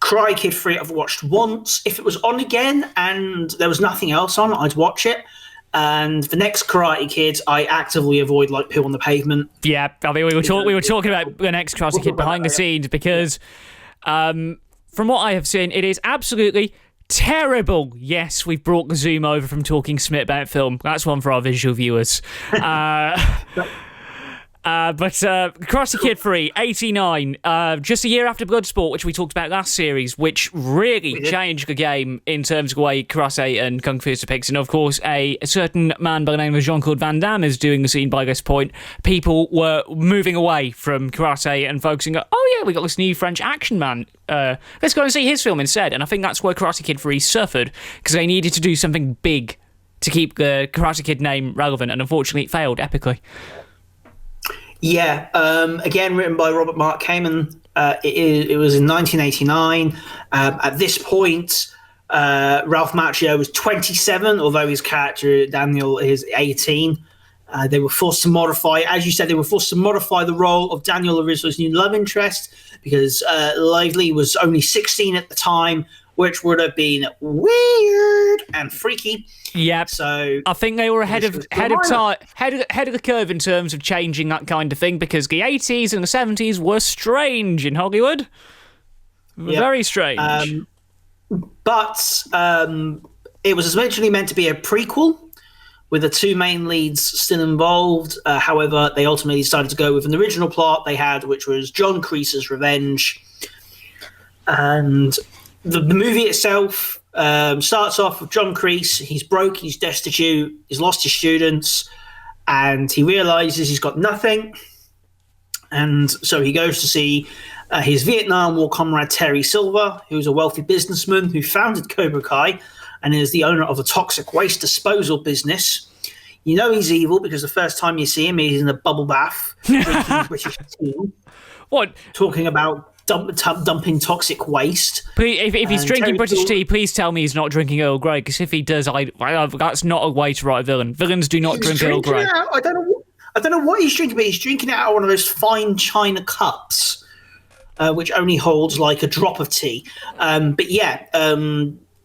Karate Kid 3 I've watched once. If it was on again and there was nothing else on, I'd watch it. And the next Karate Kid, I actively avoid like poo on the pavement. Yeah, I mean, we were talking about the next Karate Kid behind the scenes because from what I have seen, it is absolutely terrible. Yes, we've brought the zoom over from talking Smit about film. That's one for our visual viewers. But Karate Kid 3, 89, just a year after Bloodsport, which we talked about last series, which really changed the game in terms of the way karate and kung fu is depicted. And of course, a certain man by the name of Jean-Claude Van Damme is doing the scene by this point. People were moving away from karate and focusing on, oh yeah, we got this new French action man. Let's go and see his film instead. And I think that's where Karate Kid 3 suffered, because they needed to do something big to keep the Karate Kid name relevant, and unfortunately it failed epically. Yeah, again, written by Robert Mark Kamen. It was in 1989. At this point, Ralph Macchio was 27, although his character, Daniel, is 18. They were forced to modify, as you said, the role of Daniel Laruso's new love interest because Lively was only 16 at the time, which would have been weird and freaky. Yep. So I think they were ahead of the curve in terms of changing that kind of thing, because the 80s and the 70s were strange in Hollywood. Yep. Very strange. But it was eventually meant to be a prequel with the two main leads still involved. However, they ultimately decided to go with an original plot they had, which was John Crease's revenge. And the movie itself starts off with John Crease. He's broke, he's destitute, he's lost his students, and he realizes he's got nothing. And so he goes to see his Vietnam War comrade Terry Silver, who's a wealthy businessman who founded Cobra Kai and is the owner of a toxic waste disposal business. You know he's evil because the first time you see him, he's in a bubble bath drinking British tea. What? Talking about dumping toxic waste. If he's drinking British tea, please tell me he's not drinking Earl Grey, because if he does, that's not a way to write a villain. Villains do not drink Earl Grey. I don't know what he's drinking, but he's drinking it out of one of those fine china cups, which only holds like a drop of tea. But yeah,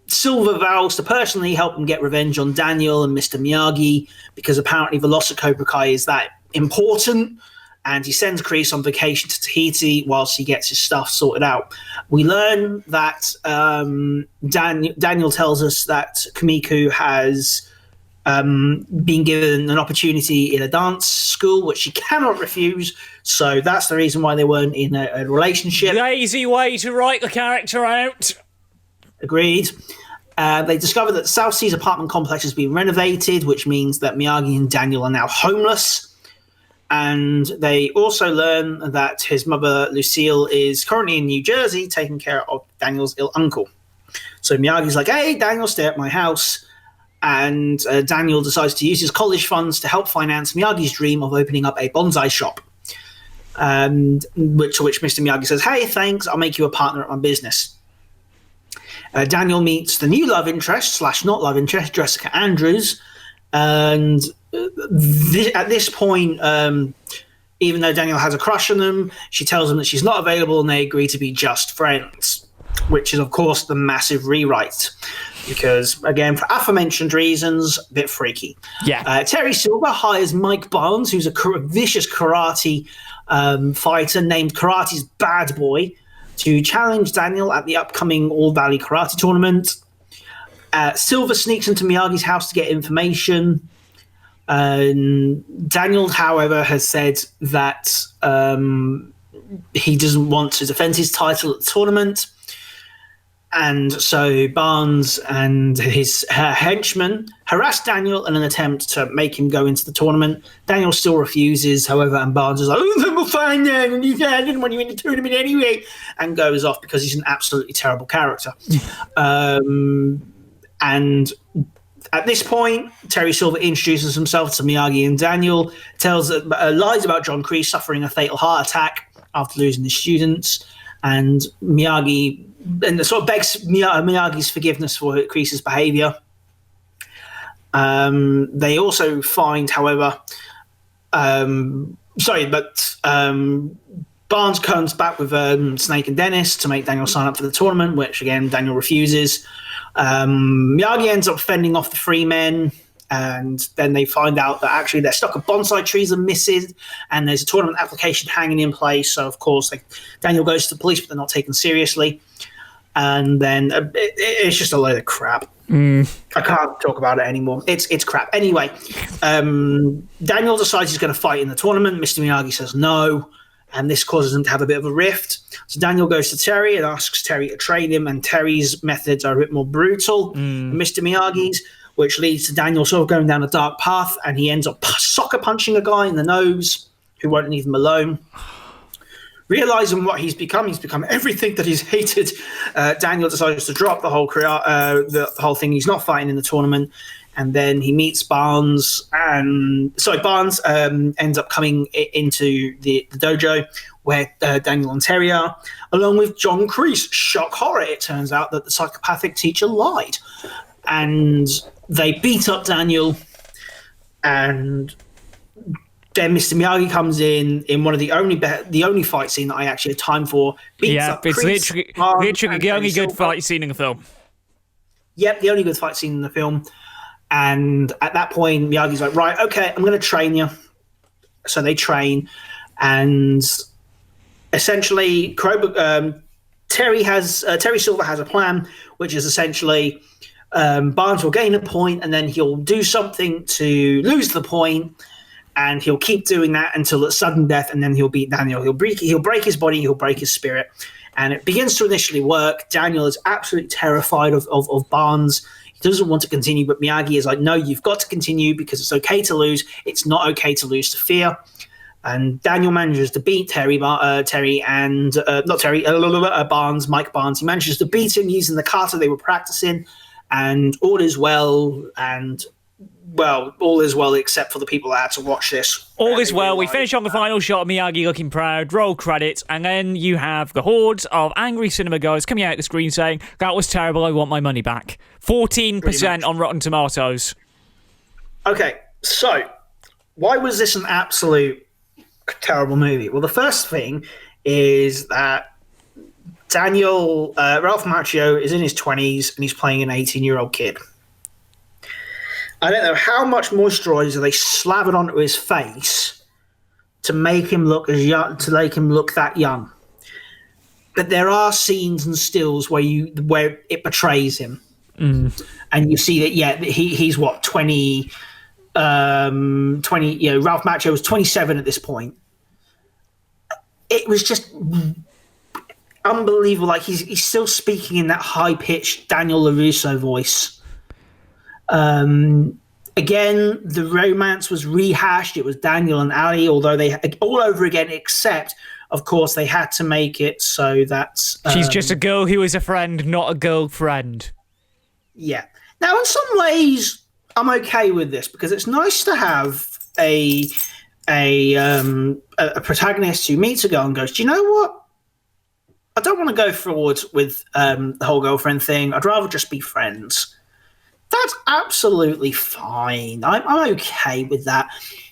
Silver vows to personally help him get revenge on Daniel and Mr. Miyagi, because apparently the loss of Cobra Kai is that important. And he sends Crease on vacation to Tahiti whilst he gets his stuff sorted out. We learn that Daniel tells us that Kimiko has been given an opportunity in a dance school, which she cannot refuse. So that's the reason why they weren't in a relationship. Lazy way to write the character out. Agreed. They discover that South Sea's apartment complex has been renovated, which means that Miyagi and Daniel are now homeless. And they also learn that his mother, Lucille, is currently in New Jersey taking care of Daniel's ill uncle. So Miyagi's like, hey, Daniel, stay at my house. And Daniel decides to use his college funds to help finance Miyagi's dream of opening up a bonsai shop. To which Mr. Miyagi says, hey, thanks, I'll make you a partner at my business. Daniel meets the new love interest / not love interest, Jessica Andrews. And at this point, even though Daniel has a crush on them, she tells him that she's not available, and they agree to be just friends, which is, of course, the massive rewrite. Because, again, for aforementioned reasons, a bit freaky. Yeah. Terry Silver hires Mike Barnes, who's a vicious karate fighter named Karate's Bad Boy, to challenge Daniel at the upcoming All Valley Karate Tournament. Silver sneaks into Miyagi's house to get information. Daniel, however, has said that he doesn't want to defend his title at the tournament. And so Barnes and his henchmen harass Daniel in an attempt to make him go into the tournament. Daniel still refuses, however, and Barnes is like, "Oh, then we'll find then. I didn't want you in the tournament anyway," and goes off because he's an absolutely terrible character. And at this point, Terry Silver introduces himself to Miyagi and Daniel, tells lies about John Crease suffering a fatal heart attack after losing his students, and Miyagi sort of begs Miyagi's forgiveness for Crease's behavior. They also find, however, Barnes comes back with Snake and Dennis to make Daniel sign up for the tournament, which, again, Daniel refuses. Miyagi ends up fending off the three men, and then they find out that actually their stock of bonsai trees are missing, and there's a tournament application hanging in place. So, of course, Daniel goes to the police, but they're not taken seriously. And then it's just a load of crap. I can't talk about it anymore. It's crap. Anyway, Daniel decides he's going to fight in the tournament. Mr. Miyagi says no, and this causes him to have a bit of a rift. So Daniel goes to Terry and asks Terry to train him, and Terry's methods are a bit more brutal than Mr. Miyagi's, which leads to Daniel sort of going down a dark path, and he ends up soccer punching a guy in the nose who won't leave him alone. Realizing what he's become everything that he's hated. Daniel decides to drop the whole thing. He's not fighting in the tournament, and then he meets Barnes, Barnes ends up coming into the dojo where Daniel and Terry are, along with John Crease. Shock horror! It turns out that the psychopathic teacher lied, and they beat up Daniel, and then Mr. Miyagi comes in one of the only fight scene that I actually had time for. It's literally the only good fight scene in the film. Yep, the only good fight scene in the film. And at that point, Miyagi's like, right, okay, I'm going to train you. So they train, and essentially, Terry Silver has a plan, which is essentially Barnes will gain a point, and then he'll do something to lose the point. And he'll keep doing that until it's sudden death, and then he'll beat Daniel. He'll break his body, he'll break his spirit. And it begins to initially work. Daniel is absolutely terrified of Barnes. He doesn't want to continue, but Miyagi is like, no, you've got to continue because it's okay to lose. It's not okay to lose to fear. And Daniel manages to beat Barnes, Mike Barnes. He manages to beat him using the kata they were practicing, and all is well, all is well except for the people that had to watch this. All is well. We finish on the final shot of Miyagi looking proud, roll credits, and then you have the hordes of angry cinema goers coming out the screen saying, "That was terrible, I want my money back." 14% on Rotten Tomatoes. Okay, so why was this an absolute terrible movie? Well, the first thing is that Ralph Macchio is in his 20s and he's playing an 18-year-old kid. I don't know how much moisturizer they slathered onto his face to make him look that young. But there are scenes and stills where it betrays him, and you see that he's what 20. Ralph Macchio was 27 at this point. It was just unbelievable. Like he's still speaking in that high pitched Daniel LaRusso voice. Again, the romance was rehashed. It was Daniel and Ali, although they all over again, except of course they had to make it so that she's just a girl who is a friend, not a girlfriend. Yeah. Now, in some ways, I'm okay with this because it's nice to have a protagonist who meets a girl and goes, "Do you know what? I don't want to go forward with the whole girlfriend thing. I'd rather just be friends." That's absolutely fine. I'm okay with that.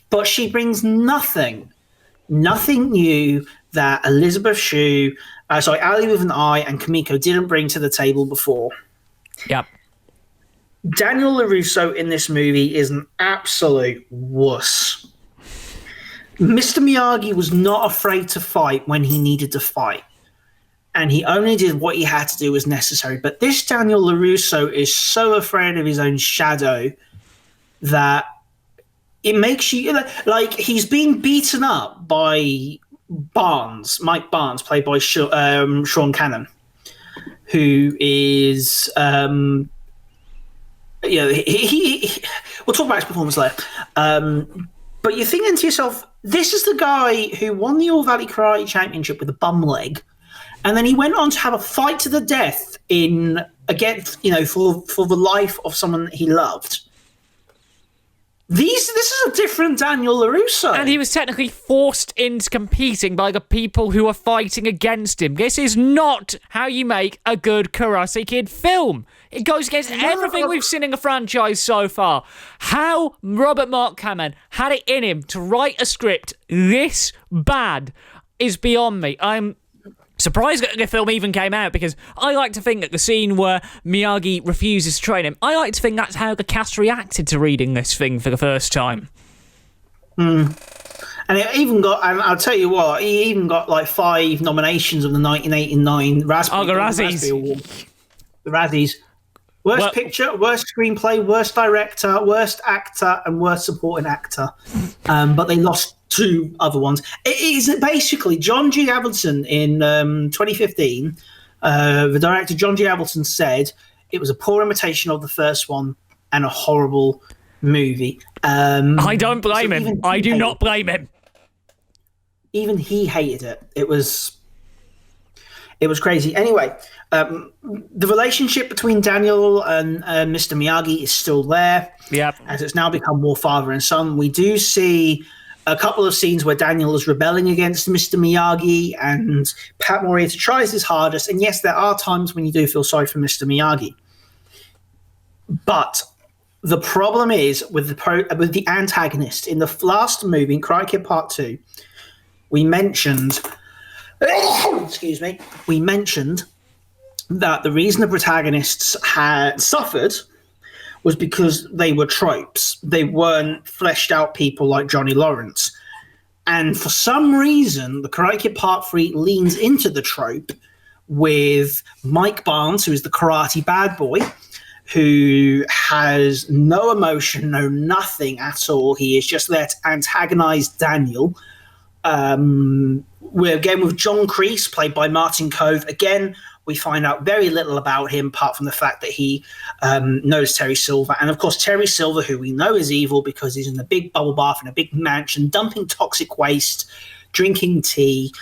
But she brings nothing new that Elizabeth Shue, Ali with an I, and Kimiko didn't bring to the table before. Yep. Daniel LaRusso in this movie is an absolute wuss. Mr. Miyagi was not afraid to fight when he needed to fight. And he only did what he had to do as necessary. But this Daniel LaRusso is so afraid of his own shadow that it makes you... Like, he's being beaten up by Mike Barnes, played by Sean Cannon, who is... we'll talk about his performance later. But you're thinking to yourself, this is the guy who won the All Valley Karate Championship with a bum leg. And then he went on to have a fight to the death for the life of someone that he loved. This is a different Daniel LaRusso. And he was technically forced into competing by the people who are fighting against him. This is not how you make a good Karate Kid film. It goes against everything we've seen in the franchise so far. How Robert Mark Kamen had it in him to write a script this bad is beyond me. I'm surprised that the film even came out, because I like to think that the scene where Miyagi refuses to train him, I like to think that's how the cast reacted to reading this thing for the first time. And it even got, and I'll tell you what, he even got like 5 nominations of the 1989 Razzies. Award. The Razzies. Worst picture, worst screenplay, worst director, worst actor, and worst supporting actor. But they lost 2 other ones. It is basically John G. Avildsen in 2015. The director, John G. Avildsen, said it was a poor imitation of the first one and a horrible movie. I don't blame him. I do not blame him. Even he hated it. It was crazy. Anyway, the relationship between Daniel and Mr. Miyagi is still there. Yep. As it's now become more father and son. We do see a couple of scenes where Daniel is rebelling against Mr. Miyagi, and Pat Morita tries his hardest. And yes, there are times when you do feel sorry for Mr. Miyagi. But the problem is with the antagonist. In the last movie, in Karate Kid Part 2, we mentioned... excuse me. We mentioned that the reason the protagonists had suffered was because they were tropes. They weren't fleshed out people like Johnny Lawrence. And for some reason, the Karate Kid Part 3 leans into the trope with Mike Barnes, who is the karate bad boy, who has no emotion, no nothing at all. He is just there to antagonize Daniel. We're again with John Crease, played by Martin Cove. Again, we find out very little about him, apart from the fact that he knows Terry Silver. And of course, Terry Silver, who we know is evil because he's in a big bubble bath in a big mansion, dumping toxic waste, drinking tea.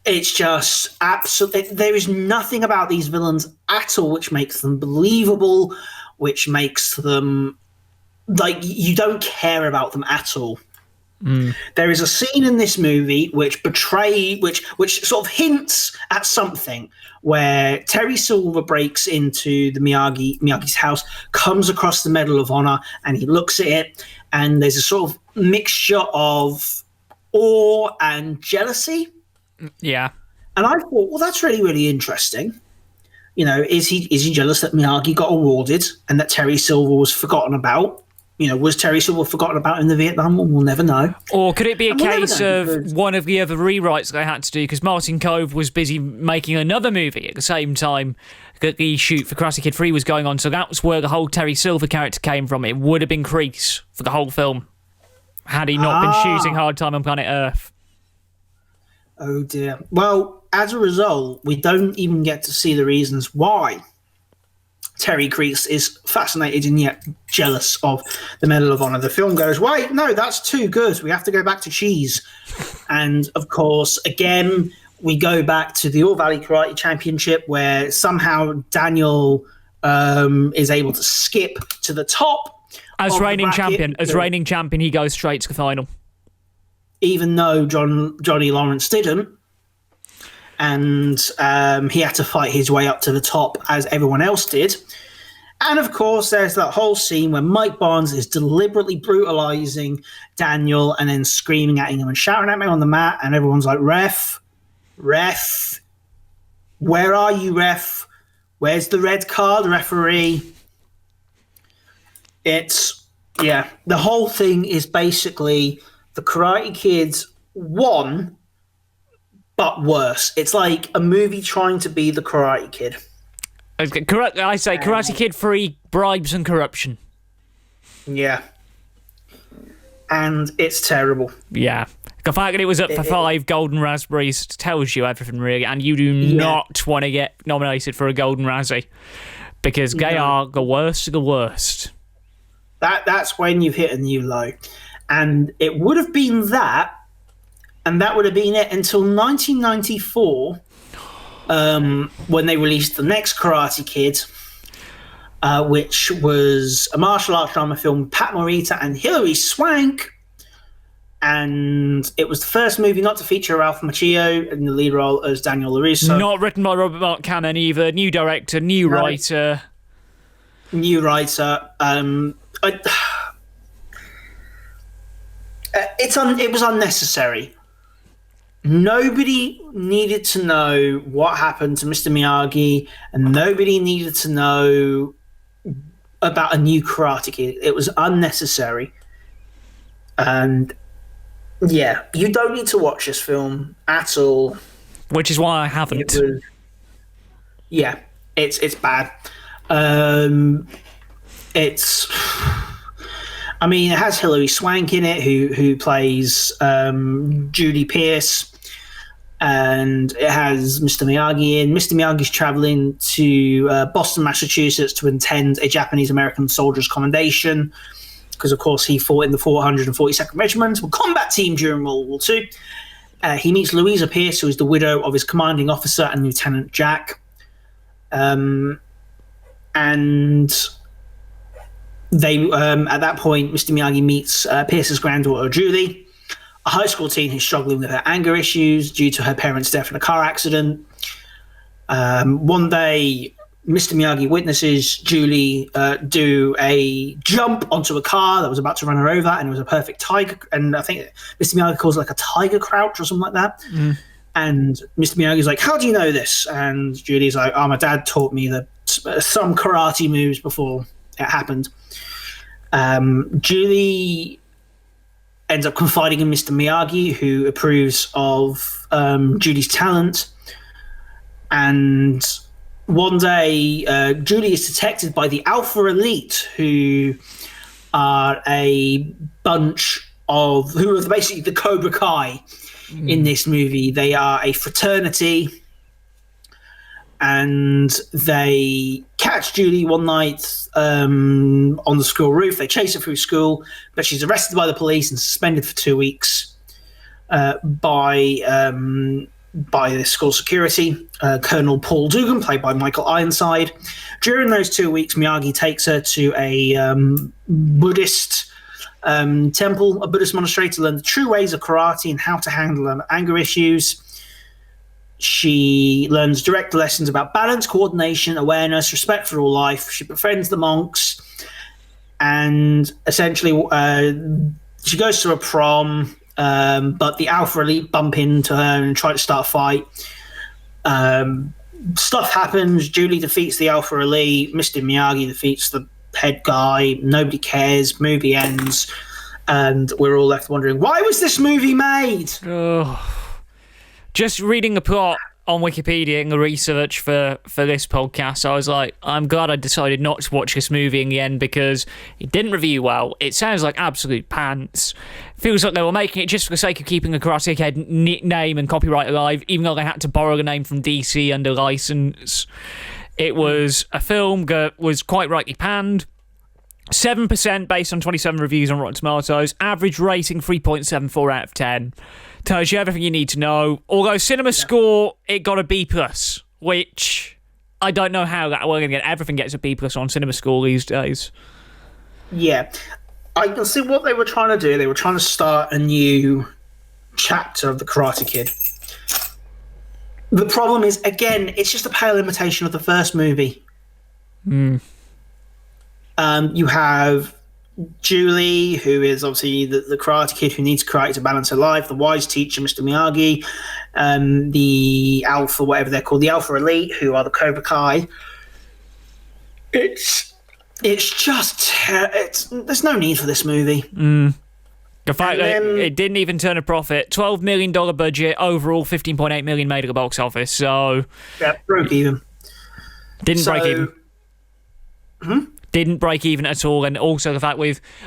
It's just absolutely... There is nothing about these villains at all which makes them believable, which makes them... like, you don't care about them at all. There is a scene in this movie which sort of hints at something, where Terry Silver breaks into the Miyagi's house, comes across the Medal of Honor, and he looks at it, and there's a sort of mixture of awe and jealousy. Yeah. And I thought, well, that's really, really interesting. You know, is he jealous that Miyagi got awarded and that Terry Silver was forgotten about? You know, was Terry Silver forgotten about in the Vietnam War? We'll never know. Or could it be a case of one of the other rewrites they had to do, because Martin Cove was busy making another movie at the same time that the shoot for Karate Kid 3 was going on, so that was where the whole Terry Silver character came from. It would have been Crease for the whole film had he not been shooting Hard Time on Planet Earth. Oh dear. Well, as a result, we don't even get to see the reasons why Terry Crease is fascinated and yet jealous of the Medal of Honor. The film goes, wait, no, that's too good. We have to go back to cheese. And of course, again, we go back to the All Valley Karate Championship, where somehow Daniel is able to skip to the top. As reigning champion, he goes straight to the final. Even though Johnny Lawrence didn't. And he had to fight his way up to the top as everyone else did. And of course, there's that whole scene where Mike Barnes is deliberately brutalizing Daniel and then screaming at him and shouting at him on the mat. And everyone's like, ref, where are you, ref? Where's the red card, referee? The whole thing is basically the Karate Kid's one, but worse. It's like a movie trying to be the Karate Kid. I say Karate Kid free bribes and corruption. Yeah. And it's terrible. Yeah. The fact that it was up for 5 golden raspberries tells you everything, really, and you do not want to get nominated for a golden razzie because they are the worst of the worst. That's when you've hit a new low. And it would have been that, and that would have been it until 1994, when they released the next Karate Kid, which was a martial arts drama film with Pat Morita and Hilary Swank. And it was the first movie not to feature Ralph Macchio in the lead role as Daniel LaRusso. Not written by Robert Mark Cannon either. New director, new writer. New writer. It was unnecessary. Nobody needed to know what happened to Mr. Miyagi, and nobody needed to know about a new Karate Kid. It was unnecessary. And yeah, you don't need to watch this film at all. Which is why I haven't. It's bad. It has Hilary Swank in it, who plays Judy Pierce, and it has Mr. Miyagi in. Mr. Miyagi's traveling to Boston, Massachusetts to attend a Japanese-American soldier's commendation, because, of course, he fought in the 442nd Regiment, a combat team during World War II. He meets Louisa Pierce, who is the widow of his commanding officer and Lieutenant Jack. And they, at that point, Mr. Miyagi meets Pierce's granddaughter, Julie, a high school teen who's struggling with her anger issues due to her parents' death in a car accident. One day, Mr. Miyagi witnesses Julie do a jump onto a car that was about to run her over, and it was a perfect tiger. And I think Mr. Miyagi calls it like a tiger crouch or something like that. Mm. And Mr. Miyagi's like, "How do you know this?" And Julie's like, "Oh, my dad taught me some karate moves before it happened." Julie ends up confiding in Mr. Miyagi, who approves of Julie's talent. And one day, Julie is detected by the Alpha Elite, who are a bunch who are basically the Cobra Kai in this movie. They are a fraternity, and they catch Julie one night on the school roof. They chase her through school, but she's arrested by the police and suspended for 2 weeks by the school security, Colonel Paul Dugan, played by Michael Ironside. During those 2 weeks, Miyagi takes her to a Buddhist temple, a Buddhist monastery, to learn the true ways of karate and how to handle anger issues. She learns direct lessons about balance, coordination, awareness, respect for all life. She befriends the monks, and essentially she goes to a prom, but the Alpha Elite bump into her and try to start a fight. Stuff happens. Julie defeats the Alpha Elite. Mr. Miyagi defeats the head guy. Nobody cares. Movie ends, and we're all left wondering, why was this movie made? Just reading the plot on Wikipedia and the research for this podcast, I was like, I'm glad I decided not to watch this movie in the end because it didn't review well. It sounds like absolute pants. Feels like they were making it just for the sake of keeping the Karate Kid name and copyright alive, even though they had to borrow the name from DC under license. It was a film that was quite rightly panned. 7% based on 27 reviews on Rotten Tomatoes. Average rating 3.74 out of 10. Tells you everything you need to know. Although Cinema Score, it got a B+, which I don't know how that we're going to get. Everything gets a B+ on Cinema Score these days. Yeah. I can see what they were trying to do. They were trying to start a new chapter of the Karate Kid. The problem is, again, it's just a pale imitation of the first movie. You have Julie, who is obviously the karate kid who needs karate to balance her life, the wise teacher, Mr. Miyagi, the Alpha, whatever they're called, the Alpha Elite, who are the Cobra Kai. It's just there's no need for this movie. The fact that it didn't even turn a profit. $12 million budget, overall $15.8 million made at the box office. So yeah, broke even. Didn't break even. Didn't break even at all. And also the fact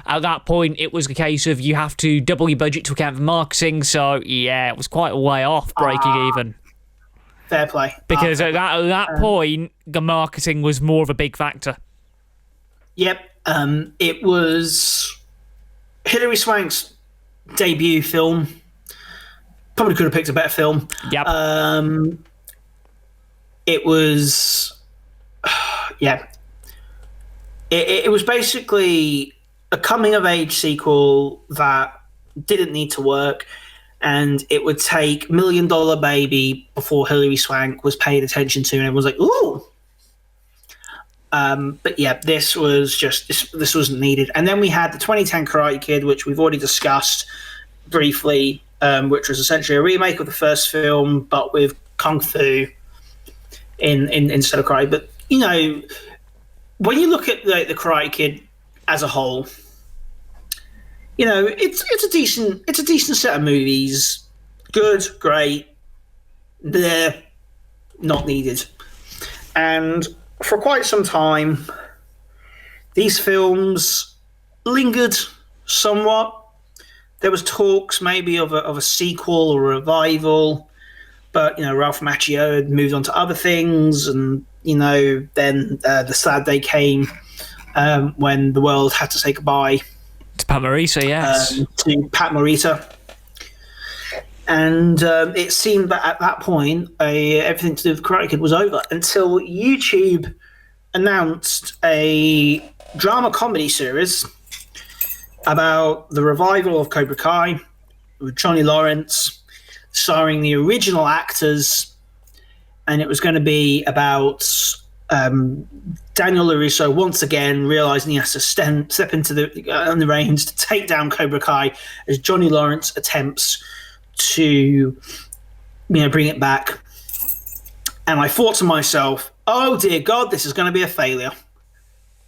at that point, it was a case of you have to double your budget to account for marketing. So yeah, it was quite a way off breaking even. Fair play. Because at that point, the marketing was more of a big factor. Yep. It was Hilary Swank's debut film. Probably could have picked a better film. Yep. It was, yeah. It was basically a coming-of-age sequel that didn't need to work, and it would take Million Dollar Baby before Hilary Swank was paid attention to, and everyone was like, ooh. But yeah, this wasn't needed. And then we had the 2010 Karate Kid, which we've already discussed briefly, which was essentially a remake of the first film, but with Kung Fu instead of karate. But, you know, when you look at the Karate Kid as a whole, you know, it's a decent set of movies. Good, great, bleh, not needed. And for quite some time, these films lingered somewhat. There was talks maybe of a sequel or a revival, but, you know, Ralph Macchio had moved on to other things, and, you know, then the sad day came when the world had to say goodbye to Pat Morita, yes. To Pat Morita. And it seemed that at that point, everything to do with Karate Kid was over until YouTube announced a drama comedy series about the revival of Cobra Kai with Johnny Lawrence, starring the original actors, and it was going to be about Daniel LaRusso once again realizing he has to step into the reins to take down Cobra Kai as Johnny Lawrence attempts to, you know, bring it back. And I thought to myself, oh dear God, this is going to be a failure.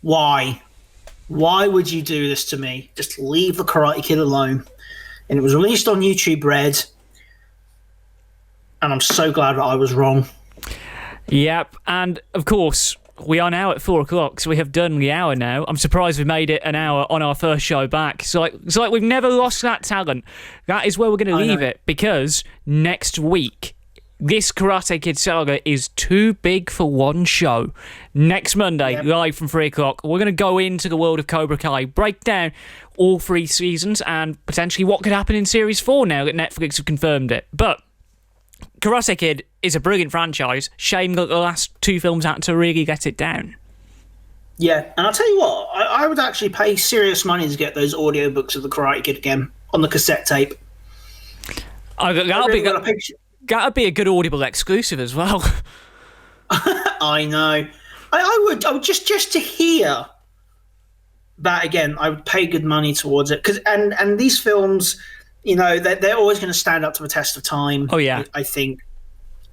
Why would you do this to me? Just leave the Karate Kid alone. And it was released on YouTube Red, and I'm so glad that I was wrong. Yep, and of course, we are now at 4 o'clock, so we have done the hour now. I'm surprised we made it an hour on our first show back. It's like we've never lost that talent. That is where we're going to leave it, because next week, this Karate Kid saga is too big for one show. Next Monday, live from 3 o'clock, we're going to go into the world of Cobra Kai, break down all 3 seasons, and potentially what could happen in Series 4 now that Netflix have confirmed it. But Karate Kid is a brilliant franchise. Shame that the last 2 films had to really get it down. Yeah, and I'll tell you what, I would actually pay serious money to get those audiobooks of the Karate Kid again on the cassette tape. That'd be a good Audible exclusive as well. I know. I would just to hear that again. I would pay good money towards it, because and these films, you know, they're always going to stand up to the test of time. Oh yeah, I think,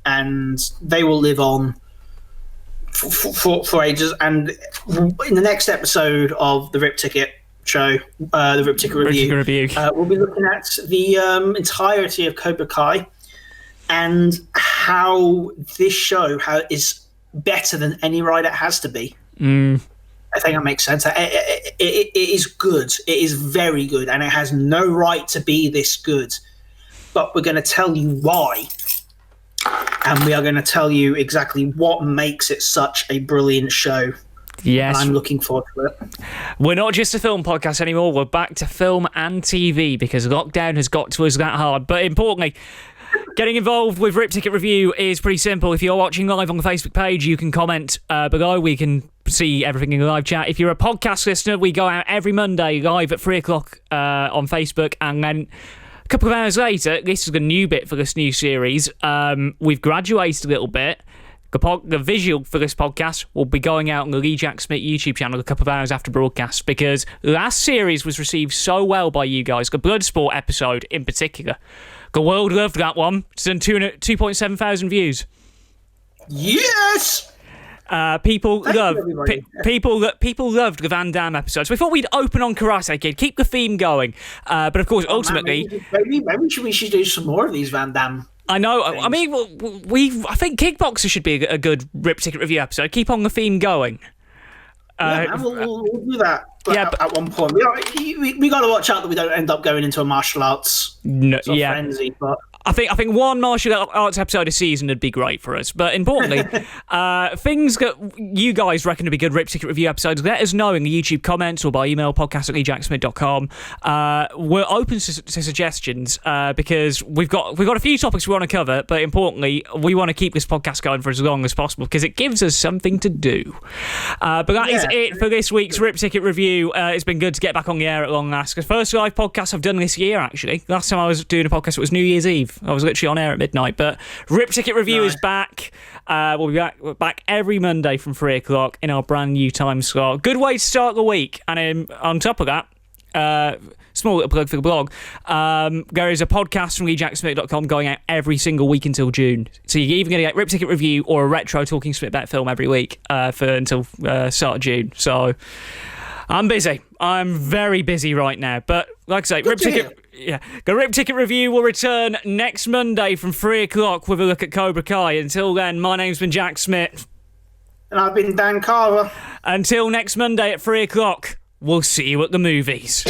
and they will live on for ages. And in the next episode of the Rip Ticket show, the Rip Ticket review, we'll be looking at the entirety of Cobra Kai and how this show is better than any ride it has to be. I think that makes sense. It is good. It is very good, and it has no right to be this good. But we're going to tell you why, and we are going to tell you exactly what makes it such a brilliant show. Yes. And I'm looking forward to it. We're not just a film podcast anymore. We're back to film and TV, because lockdown has got to us that hard. But importantly, getting involved with Rip Ticket Review is pretty simple. If you're watching live on the Facebook page, you can comment below. We can see everything in the live chat. If you're a podcast listener, we go out every Monday live at 3 o'clock on Facebook, and then a couple of hours later, this is a new bit for this new series. We've graduated a little bit. The visual for this podcast will be going out on the TheJackSmit YouTube channel a couple of hours after broadcast, because last series was received so well by you guys. The Bloodsport episode in particular. The world loved that one. It's done 2.7 thousand views. Yes! People loved the Van Damme episodes. We thought we'd open on Karate Kid, keep the theme going. But of course, ultimately, maybe we should do some more of these Van Damme. I know. things. I mean, I think Kickboxer should be a good Rip Ticket review episode. Keep on the theme going. Man, we'll do that. At one point, we got to watch out that we don't end up going into a martial arts frenzy. But I think one martial arts episode a season would be great for us. But importantly, things that you guys reckon would be good Rip Ticket review episodes, let us know in the YouTube comments or by email, podcast@TheJackSmit.com. We're open to suggestions because we've got a few topics we want to cover, but importantly, we want to keep this podcast going for as long as possible because it gives us something to do. But that is it for this week's Rip Ticket review. It's been good to get back on the air at long last. First live podcast I've done this year, actually. Last time I was doing a podcast, it was New Year's Eve. I was literally on air at midnight. But Rip Ticket review is back. We'll be back every Monday from 3 o'clock in our brand new time slot. Good way to start the week. And on top of that, small little plug for the blog, there is a podcast from TheJackSmit.com going out every single week until June. So you're either going to get Rip Ticket review or a retro Talking Smit Bet film every week until start of June. So I'm busy. I'm very busy right now. But like I say, the Rip Ticket review will return next Monday from 3 o'clock with a look at Cobra Kai. Until then, my name's been Jack Smit. And I've been Dan Carver. Until next Monday at 3 o'clock, we'll see you at the movies.